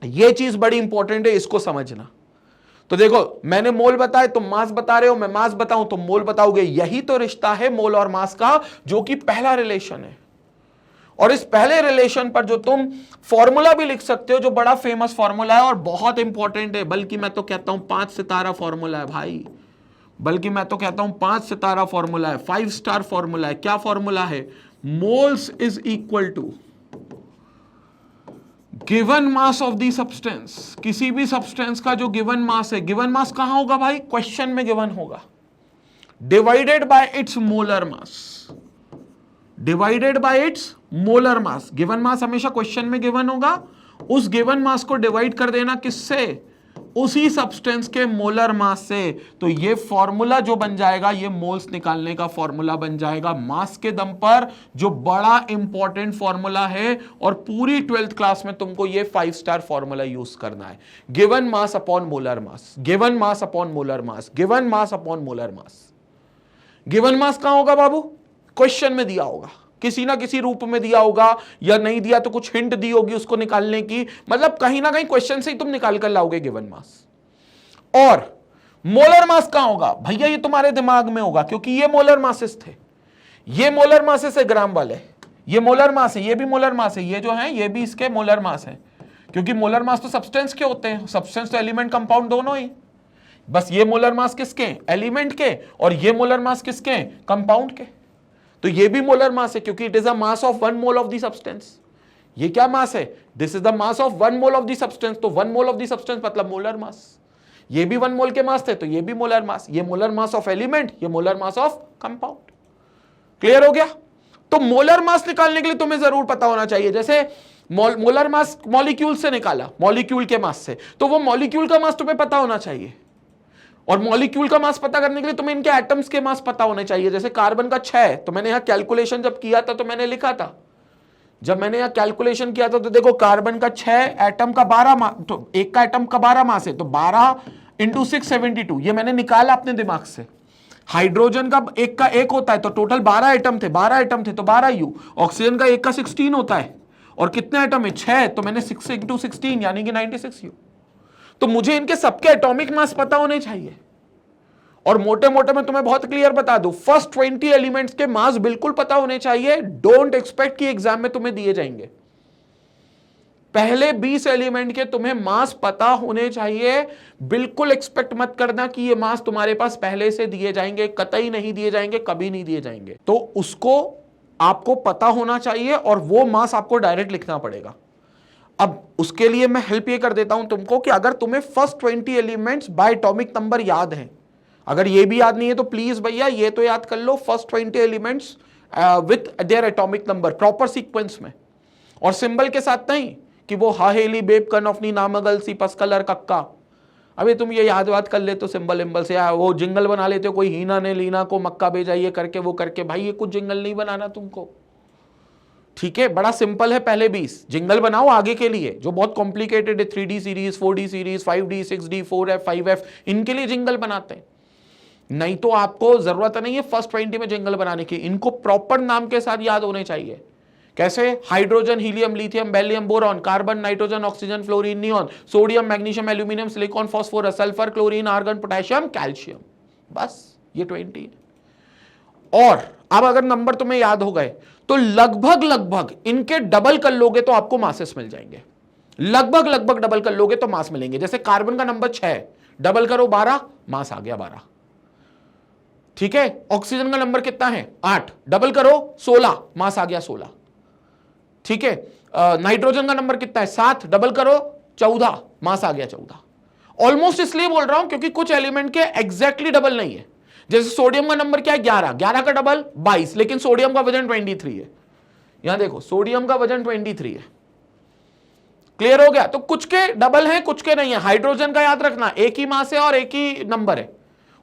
यह चीज बड़ी इंपॉर्टेंट है, इसको समझना। तो देखो मैंने मोल बताए, तुम मास बता रहे हो, मैं मास बताऊं तुम मोल बताओगे। यही तो रिश्ता है मोल और मास का, जो कि पहला रिलेशन है। और इस पहले रिलेशन पर जो तुम फॉर्मूला भी लिख सकते हो, जो बड़ा फेमस फॉर्मूला है और बहुत इंपॉर्टेंट है, बल्कि मैं तो कहता हूं 5 सितारा फॉर्मूला है भाई, बल्कि मैं तो कहता हूं 5 सितारा फॉर्मूला है, 5 स्टार फॉर्मूला है। क्या फॉर्मूला है? Moles is equal to given mass of the substance, किसी भी सब्सटेंस का जो गिवन मास है, गिवन मास कहां होगा भाई, क्वेश्चन में गिवन होगा, divided by it's molar mass, divided by it's molar mass. Given मास हमेशा क्वेश्चन में गिवन होगा, उस गिवन मास को डिवाइड कर देना किससे, उसी सब्सटेंस के मोलर मास से। तो ये फॉर्मूला जो बन जाएगा, ये मोल्स निकालने का फॉर्मूला बन जाएगा मास के दम पर, जो बड़ा इंपॉर्टेंट फॉर्मूला है और पूरी 12th क्लास में तुमको ये 5 स्टार फॉर्मूला यूज करना है। Given mass upon molar mass, given mass upon molar mass, given mass upon molar mass. Given मास कहां होगा बाबू, क्वेश्चन में दिया होगा, किसी ना किसी रूप में दिया होगा, या नहीं दिया तो कुछ हिंट दी होगी उसको निकालने की, मतलब कहीं ना कहीं क्वेश्चन से ही तुम निकाल कर लाओगे गिवन मास। और मोलर मास कहां होगा भैया, ये तुम्हारे दिमाग में होगा, क्योंकि ये मोलर मासेस थे, ये मोलर मासेस है ग्राम वाले, ये मोलर मास है, ये भी मोलर मास है, ये जो है ये भी इसके मोलर मास है, क्योंकि मोलर मास तो सब्सटेंस के होते हैं, सब्सटेंस तो एलिमेंट कंपाउंड दोनों ही, बस ये मोलर मास किसके, एलिमेंट के, और ये मोलर मास किसके, कंपाउंड के। तो ये भी मोलर मास है, क्योंकि it is a mass of 1 mole of the substance. ये क्या मास है, this is the mass of 1 mole of the substance, तो 1 मोल ऑफ द सब्सटेंस मतलब मोलर मास। ये भी 1 मोल के मास थे, तो ये भी मोलर मास, ये मोलर मास ऑफ एलिमेंट, ये molar mass of compound. Clear हो गया। तो मोलर मास निकालने के लिए तुम्हें जरूर पता होना चाहिए, जैसे मोलर मास मॉलिक्यूल से निकाला, मॉलिक्यूल के मास से, तो वो मॉलिक्यूल का मास तुम्हें पता होना चाहिए, और मॉलिक्यूल का मास पता करने के लिए तुम्हें इनके एटम्स के मास पता होने चाहिए। जैसे कार्बन का 6, तो मैंने यहां कैलकुलेशन जब किया था तो मैंने लिखा था, जब मैंने यहां कैलकुलेशन किया था तो देखो कार्बन का 6, एटम का 12 मास, तो एक का एटम का 12 मास है, तो 12 × 672, ये मैंने निकाला अपने दिमाग से। हाइड्रोजन का एक का 1 होता है, तो टोटल 12 एटम थे, 12 एटम थे तो 12 U। ऑक्सीजन का 1 का 16 होता है, और कितने एटम है, 6, तो मैंने 6 × 16 यानी कि 96 U। तो मुझे इनके सबके एटॉमिक मास पता होने चाहिए, और मोटे मोटे में तुम्हें बहुत क्लियर बता दूं, फर्स्ट 20 एलिमेंट्स के मास बिल्कुल पता होने चाहिए। डोंट एक्सपेक्ट कि एग्जाम में तुम्हें दिए जाएंगे, पहले 20 एलिमेंट के तुम्हें मास पता होने चाहिए। बिल्कुल एक्सपेक्ट मत करना कि ये मास तुम्हारे पास पहले से दिए जाएंगे, कतई नहीं दिए जाएंगे, कभी नहीं दिए जाएंगे। तो उसको आपको पता होना चाहिए, और वो मास आपको डायरेक्ट लिखना पड़ेगा। अब उसके लिए मैं हेल्प ये कर देता हूं तुमको कि अगर तुम्हें first 20 elements bye atomic number याद है, अगर ये भी याद नहीं है तो प्लीज भैया ये तो याद कर लो, first 20 elements with their atomic number proper sequence में, और सिंबल के साथ नहीं कि वो हाहेली बेब कनफनी नामगल सी पसकलर कक्का। अभी तुम ये याद वाद कर लेते हो सिंबल इम्बल से, या वो जिंगल बना लेते हो, कोई हीना ने लीना को मक्का भेजा ये करके वो करके, भाई ये कुछ जिंगल नहीं बनाना तुमको, ठीक है। बड़ा सिंपल है, पहले 20 जिंगल बनाओ आगे के लिए, जो बहुत कॉम्प्लिकेटेड है, 3D series, 4D series, 5D, 6D, 4F, 5F, इनके लिए जिंगल बनाते हैं। नहीं तो आपको जरूरत नहीं है फर्स्ट 20 में जिंगल बनाने की, इनको प्रॉपर नाम के साथ याद होने चाहिए। कैसे, hydrogen, helium, lithium, beryllium, boron, carbon, nitrogen, oxygen, fluorine, neon, sodium, magnesium, aluminium, silicon, phosphorus, sulphur, chlorine, argon, potassium, calcium, बस ये 20 है। और अब अगर नंबर तुम्हें याद हो गए तो लगभग लगभग इनके डबल कर लोगे तो आपको मासेस मिल जाएंगे, लगभग लगभग डबल कर लोगे तो मास मिलेंगे। जैसे कार्बन का नंबर 6, डबल करो 12, मास आ गया 12, ठीक है। ऑक्सीजन का नंबर कितना है, 8, डबल करो 16, मास आ गया 16, ठीक है। नाइट्रोजन का नंबर कितना है, 7, डबल करो 14, मास आ गया 14। ऑलमोस्ट इसलिए बोल रहा हूं क्योंकि कुछ एलिमेंट के एग्जैक्टली डबल नहीं है। जैसे सोडियम का नंबर क्या है, 11, 11 का डबल 22, लेकिन सोडियम का वजन 23 है। यहां देखो सोडियम का वजन 23 है, क्लियर हो गया। तो कुछ के डबल है, कुछ के नहीं है। हाइड्रोजन का याद रखना, एक ही मास है और एक ही नंबर है,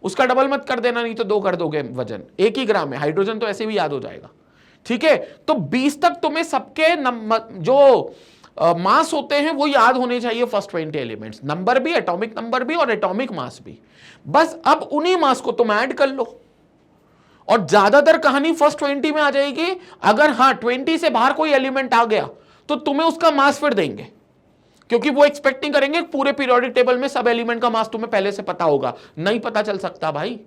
उसका डबल मत कर देना, नहीं तो 2 कर दोगे वजन, एक ही ग्राम है। हाइड्रोजन तो ऐसे भी याद हो जाएगा, ठीक है। तो 20 तक तुम्हें सबके जो मास होते हैं वो याद होने चाहिए, फर्स्ट 20 एलिमेंट्स, नंबर भी, एटॉमिक नंबर भी और एटॉमिक मास भी। बस अब उन्हीं मास को तुम ऐड कर लो, और ज्यादातर कहानी फर्स्ट 20 में आ जाएगी। अगर हाँ 20 से बाहर कोई एलिमेंट आ गया तो तुम्हें उसका मास फिर देंगे, क्योंकि वो एक्सपेक्टिंग करेंगे पूरे पीरियोडिक टेबल में सब एलिमेंट का मास तुम्हें पहले से पता होगा। नहीं पता चल सकता भाई,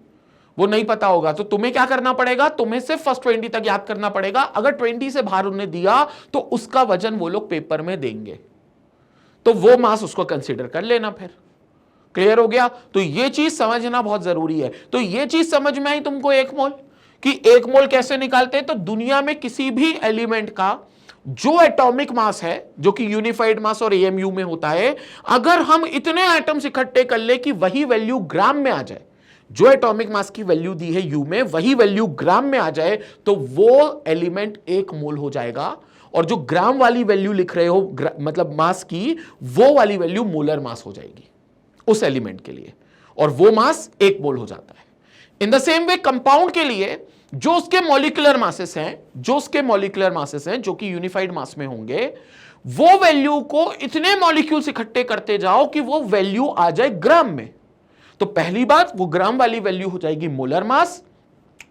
वो नहीं पता होगा। तो तुम्हें क्या करना पड़ेगा, तुम्हें सिर्फ फर्स्ट 20 तक याद करना पड़ेगा। अगर 20 से बाहर उन्हें दिया तो उसका वजन वो लोग पेपर में देंगे, तो वो मास उसको कंसीडर कर लेना फिर। क्लियर हो गया। तो ये चीज समझना बहुत जरूरी है। तो ये चीज समझ में आई तुमको, 1 मोल कि 1 मोल कैसे निकालते हैं। तो दुनिया में किसी भी एलिमेंट का जो एटॉमिक मास है, जो कि यूनिफाइड मास और एएमयू में होता है, अगर हम इतने एटम्स इकट्ठे कर ले कि वही वैल्यू ग्राम में आ जाए, जो एटॉमिक मास की वैल्यू दी है यू में, वही वैल्यू ग्राम में आ जाए, तो वो एलिमेंट 1 मोल हो जाएगा। और जो ग्राम वाली वैल्यू लिख रहे हो, मतलब मास की, वो वाली वैल्यू मोलर मास हो जाएगी उस एलिमेंट के लिए, और वो मास 1 मोल हो जाता है। इन द सेम वे कंपाउंड के लिए जो उसके मॉलिक्यूलर मासेस हैं, जो कि यूनिफाइड मास में होंगे, वो वैल्यू को इतने मॉलिक्यूल्स इकट्ठे करते जाओ कि वो वैल्यू आ जाए ग्राम में। तो पहली बात, वो ग्राम वाली वैल्यू हो जाएगी मोलर मास,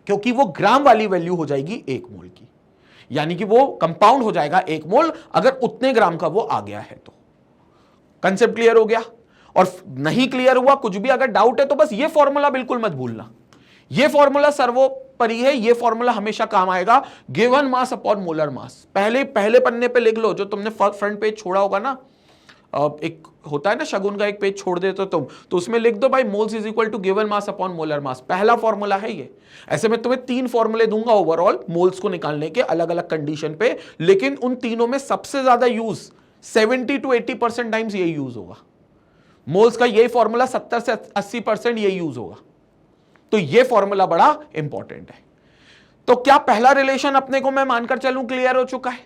क्योंकि वो ग्राम वाली वैल्यू हो जाएगी 1 मोल की, यानी कि वो कंपाउंड हो जाएगा 1 मोल अगर उतने ग्राम का वो आ गया है तो। कंसेप्ट क्लियर हो गया? और नहीं क्लियर हुआ, कुछ भी अगर डाउट है तो बस ये फॉर्मूला बिल्कुल मत भूलना, ये फॉर्मूला सर्वोपरि है, ये फॉर्मूला हमेशा काम आएगा। गिवन मास अपॉन मोलर मास पहले पन्ने पे लिख लो, जो तुमने फ्रंट पेज छोड़ा होगा ना, एक होता है ना शगुन का एक पेज छोड़ देते हो तुम, तो उसमें लिख दो भाई moles is equal to given mass upon molar mass. पहला फॉर्मूला है ये। ऐसे मैं तुम्हें 3 फॉर्मूले दूंगा ओवरऑल मोल्स को निकालने के अलग अलग कंडीशन पे, लेकिन उन तीनों में सबसे ज्यादा यूज 70 to 80% टाइम्स ये यूज होगा। मोल्स का यही फॉर्मूला 70 से 80% ये यूज होगा, तो ये फॉर्मूला बड़ा इंपॉर्टेंट है। तो क्या पहला रिलेशन अपने को मैं मानकर चलूं क्लियर हो चुका है?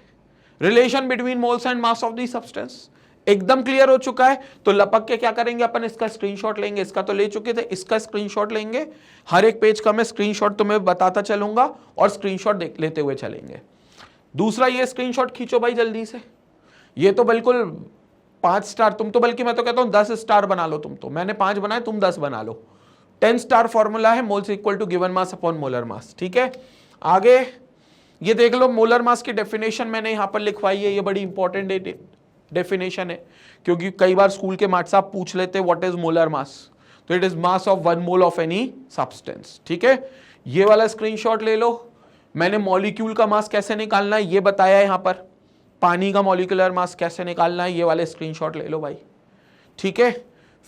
Relation between moles and mass of the substance एकदम क्लियर हो चुका है। तो लपक के क्या करेंगे अपन, इसका स्क्रीनशॉट लेंगे, इसका तो ले चुके थे, इसका स्क्रीनशॉट लेंगे। हर एक पेज का मैं स्क्रीनशॉट तुम्हें बताता चलूंगा और स्क्रीनशॉट लेते हुए चलेंगे। दूसरा, ये स्क्रीनशॉट खींचो भाई जल्दी से, ये तो बिल्कुल 5 स्टार, तुम तो बल्कि मैं तो कहता हूं 10 स्टार बना लो तुम तो, मैंने 5 बनाए, तुम 10 बना लो। 10 स्टार फॉर्मूला है moles equal to given mass upon molar mass. ठीक है, आगे ये देख लो, मोलर मास की डेफिनेशन मैंने यहां पर लिखवाई है, ये बड़ी इंपॉर्टेंट डेफिनेशन है, क्योंकि कई बार स्कूल के मार्क्स आप पूछ लेते हैं व्हाट इज मोलर मास, तो it is mass of 1 mole of any substance. ठीक है, ये वाला स्क्रीनशॉट ले लो। मैंने मॉलिक्यूल का मास कैसे निकालना है ये बताया है यहां पर, पानी का मॉलिक्यूलर मास कैसे निकालना है, ये वाले स्क्रीनशॉट ले लो भाई। ठीक है,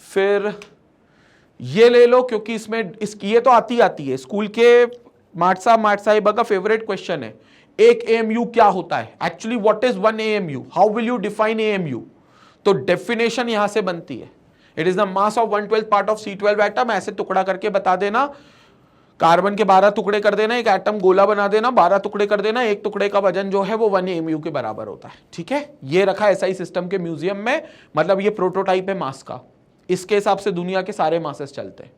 फिर ये ले लो, क्योंकि इसमें ये तो आती है स्कूल के मार्ट साहिबा का फेवरेट क्वेश्चन है, एक एएमयू क्या होता है, actually what is 1 AMU, how will you define AMU. तो डेफिनेशन यहां से बनती है, it is the mass of 1/12 part of C12 atom. ऐसे टुकड़ा करके बता देना, कार्बन के 12 टुकड़े कर देना, एक एटम गोला बना देना, 12 टुकड़े कर देना, एक टुकड़े का वजन जो है वो 1 एएमयू के बराबर होता है। ठीक है, ये रखा एसआई सिस्टम के म्यूजियम में, मतलब ये प्रोटोटाइप है मास का, इसके हिसाब से दुनिया के सारे मासेस चलते हैं।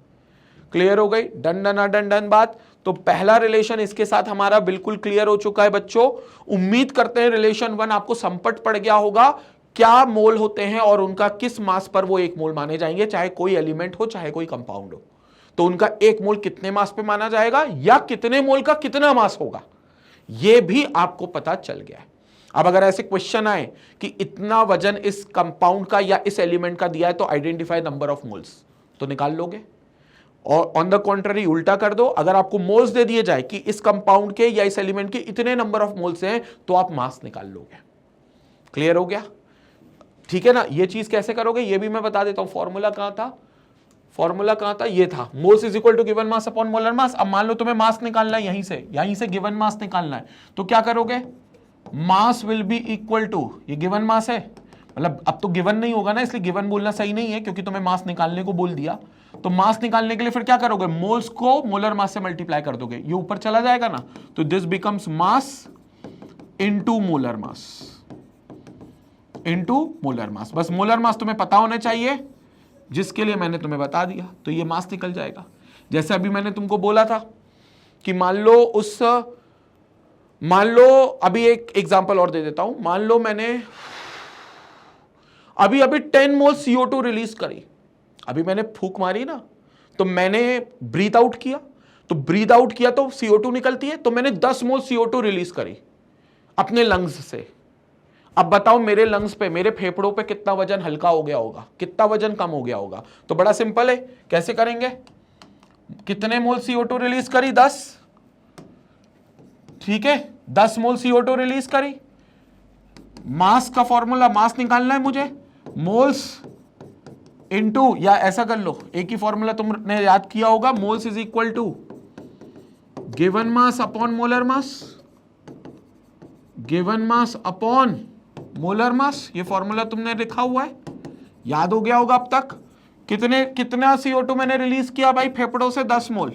क्लियर हो गई? डन बात। तो पहला रिलेशन इसके साथ हमारा बिल्कुल क्लियर हो चुका है बच्चों। उम्मीद करते हैं रिलेशन 1 आपको संपट पड़ गया होगा, क्या मोल होते हैं और उनका किस मास पर वो 1 मोल माने जाएंगे, चाहे कोई एलिमेंट हो चाहे कोई कंपाउंड हो, तो उनका 1 मोल कितने मास पे माना जाएगा या कितने मोल का कितना मास होगा, ये भी आपको पता चल गया है। अब अगर ऐसे क्वेश्चन आए कि इतना वजन इस कंपाउंड का या इस एलिमेंट का दिया है तो आइडेंटिफाई नंबर ऑफ मोल्स, तो निकाल लोगे। और ऑन द कॉन्ट्ररी उल्टा कर दो, अगर आपको मोल्स दे दिए जाए कि इस कंपाउंड के या इस एलिमेंट के इतने नंबर ऑफ मोल्स हैं, तो आप मास निकाल लोगे। क्लियर हो गया? ठीक है ना, ये चीज कैसे करोगे ये भी मैं बता देता हूं। फॉर्मूला कहां था, ये था moles is equal to given mass upon molar mass. अब मान लो तुम्हें मास निकालना है, यहीं से गिवन मास निकालना है, तो क्या करोगे, mass will be equal to, ये गिवन मास है, मतलब अब तो गिवन नहीं होगा ना, इसलिए गिवन बोलना सही नहीं है क्योंकि तुम्हें मास निकालने को बोल दिया। तो मास निकालने के लिए फिर क्या करोगे, मोल्स को मोलर मास से मल्टीप्लाई कर दोगे, ये ऊपर चला जाएगा ना, तो this becomes mass into molar mass. बस मोलर मास तुम्हें पता होना चाहिए, जिसके लिए मैंने तुम्हें बता दिया, तो ये मास निकल जाएगा। जैसे अभी मैंने तुमको बोला था कि मान लो अभी एक एग्जांपल और दे देता हूं, मान लो मैंने अभी 10 मोल CO2 रिलीज करी, अभी मैंने फूंक मारी ना, तो मैंने ब्रीथ आउट किया, तो CO2 निकलती है, तो मैंने 10 मोल CO2 रिलीज करी अपने लंग्स से। अब बताओ मेरे लंग्स पे, मेरे फेफड़ों पे कितना वजन हल्का हो गया होगा, कितना वजन कम हो गया होगा। तो बड़ा सिंपल है, कैसे करेंगे, कितने मोल CO2 रिलीज करी, 10, ठीक है, 10 मोल CO2 रिलीज करी। मास का फॉर्मूला, मास निकालना है मुझे, मोल्स इनटू, या ऐसा कर लो, एक ही फॉर्मूला तुमने याद किया होगा, moles is equal to given mass upon molar mass, given mass upon molar mass, ये फॉर्मूला तुमने लिखा हुआ है, याद हो गया होगा अब तक। कितना CO2 मैंने रिलीज किया भाई फेफड़ों से? 10 मोल।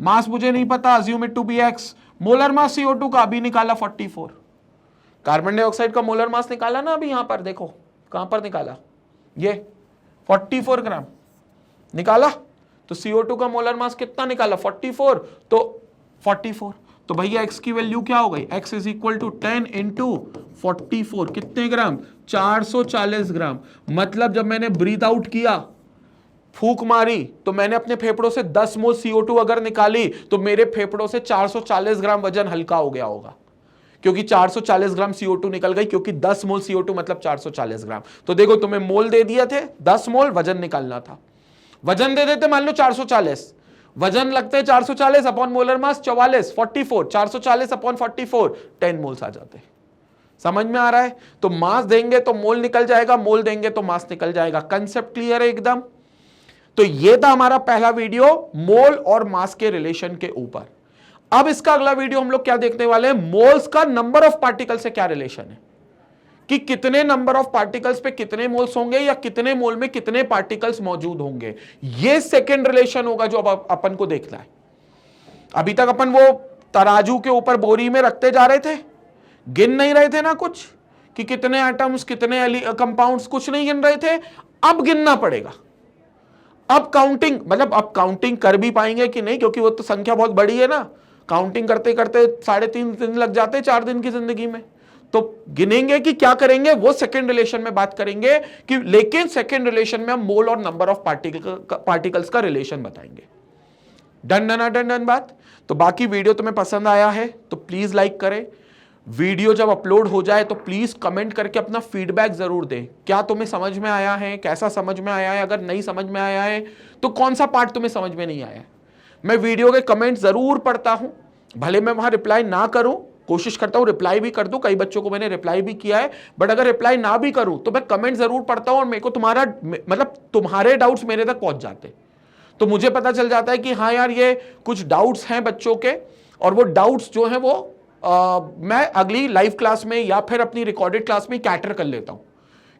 मास मुझे नहीं पता, assume it to be x। Molar mass CO2 का अभी निकाला 44। कार्बन डाइऑक्साइड का मोलर मास निकाला ना अभी, यहां पर देखो कहां पर निकाला, ये 44 ग्राम निकाला। तो CO2 का मोलर मास कितना निकाला? 44। तो 44, तो भैया x की वैल्यू क्या हो गई? x is equal to 10 into 44, कितने ग्राम? 440 ग्राम। मतलब जब मैंने ब्रीथ आउट किया, फूक मारी, तो मैंने अपने फेफड़ों से 10 मोल CO2 अगर निकाली तो मेरे फेफड़ों से 440 ग्राम वजन हल्का हो गया होगा, क्योंकि 440 ग्राम CO2 निकल गई, क्योंकि 10 मोल CO2 मतलब 440 ग्राम। तो देखो तुम्हें मोल दे दिए थे 10 मोल, वजन निकालना था। वजन दे देते मान लो 440, वजन लगते हैं 440 upon molar mass 44, 44, 440 upon 44, 10 moles आ जाते हैं। समझ में आ रहा है? तो मास देंगे तो मोल निकल जाएगा, मोल देंगे तो मास निकल जाएगा। कंसेप्ट क्लियर है एकदम? तो ये था हमारा पहला वीडियो मोल और मास के रिलेशन के ऊपर। अब इसका अगला वीडियो हम लोग क्या देखने वाले हैं? मोल्स का नंबर ऑफ पार्टिकल से क्या रिलेशन है, कि कितने नंबर ऑफ पार्टिकल्स पे कितने मोल्स होंगे या कितने मोल में कितने पार्टिकल्स मौजूद होंगे। ये सेकेंड रिलेशन होगा जो अब अपन को देखना है। अभी तक अपन वो तराजू के ऊपर बोरी में रखते जा रहे थे, गिन नहीं रहे थे ना कुछ, कि कितने एटम्स कितने कंपाउंड्स, कुछ नहीं गिन रहे थे। अब गिनना पड़ेगा। अब काउंटिंग, मतलब अब काउंटिंग कर भी पाएंगे कि नहीं, क्योंकि वो तो संख्या बहुत बड़ी है ना। काउंटिंग करते करते 3.5 दिन लग जाते हैं 4 दिन की जिंदगी में। तो गिनेंगे कि क्या करेंगे वो सेकेंड रिलेशन में बात करेंगे कि, लेकिन सेकेंड रिलेशन में हम मोल और नंबर ऑफ पार्टिकल्स का रिलेशन बताएंगे। डन बात। तो बाकी वीडियो तुम्हें पसंद आया है तो प्लीज लाइक करें। वीडियो जब अपलोड हो जाए तो प्लीज कमेंट करके अपना फीडबैक जरूर दें। क्या तुम्हें समझ में आया है, कैसा समझ में आया है, अगर नहीं समझ में आया है तो कौन सा पार्ट तुम्हें समझ में नहीं आया है। मैं वीडियो के कमेंट जरूर पढ़ता हूं, भले मैं वहां रिप्लाई ना करूं, कोशिश करता हूं रिप्लाई भी कर दूं। कई बच्चों को मैंने रिप्लाई भी किया है, बट अगर रिप्लाई ना भी करूं तो मैं कमेंट जरूर पढ़ता हूं और मेरे को तुम्हारे डाउट्स मेरे तक पहुंच जाते, तो मुझे पता चल जाता है कि हाँ यार ये कुछ डाउट्स हैं बच्चों के, और वो डाउट्स जो हैं वो मैं अगली लाइव क्लास में या फिर अपनी रिकॉर्डेड क्लास में कैटर कर लेता हूं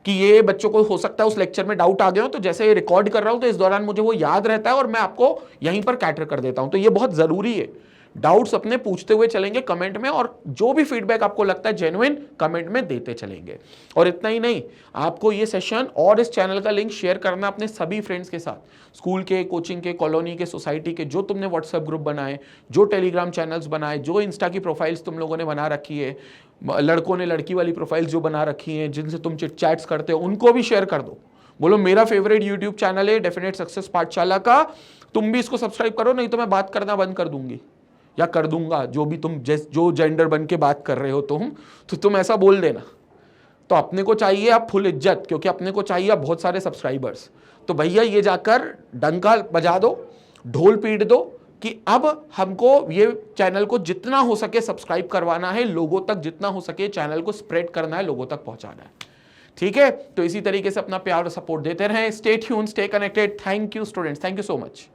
कि ये बच्चों को हो सकता है उस लेक्चर में डाउट आ गए हो, तो जैसे रिकॉर्ड कर रहा हूं तो इस दौरान मुझे वो याद रहता है और मैं आपको यहीं पर कैटर कर देता हूं। तो ये बहुत जरूरी है, डाउट्स अपने पूछते हुए चलेंगे कमेंट में, और जो भी फीडबैक आपको लगता है जेन्युइन कमेंट में देते चलेंगे। और इतना ही नहीं, आपको ये सेशन और इस चैनल का लिंक शेयर करना अपने सभी फ्रेंड्स के साथ, स्कूल के, कोचिंग के, कॉलोनी के, सोसाइटी के, जो तुमने व्हाट्सएप ग्रुप बनाए, जो टेलीग्राम चैनल्स बनाए, जो इंस्टा की प्रोफाइल्स तुम लोगों ने बना रखी है, लड़कों ने लड़की वाली प्रोफाइल्स जो बना रखी हैं, जिनसे तुम चिट चैट्स करते हो, उनको भी शेयर कर दो। बोलो मेरा फेवरेट यूट्यूब चैनल है डेफिनेट सक्सेस पाठशाला का, तुम भी इसको सब्सक्राइब करो, नहीं तो मैं बात करना बंद कर दूंगी या कर दूंगा। जो भी तुम जो जेंडर बन के बात कर रहे हो तो तुम ऐसा बोल देना। तो अपने को चाहिए अब फुल इज्जत, क्योंकि अपने को चाहिए अब बहुत सारे सब्सक्राइबर्स। तो भैया ये जाकर डंका बजा दो, ढोल पीट दो कि अब हमको ये चैनल को जितना हो सके सब्सक्राइब करवाना है, लोगों तक जितना हो सके चैनल को स्प्रेड करना है, लोगों तक पहुंचाना है। ठीक है, तो इसी तरीके से अपना प्यार और सपोर्ट देते रहें। Stay tuned, stay connected. Thank you students, thank you so much.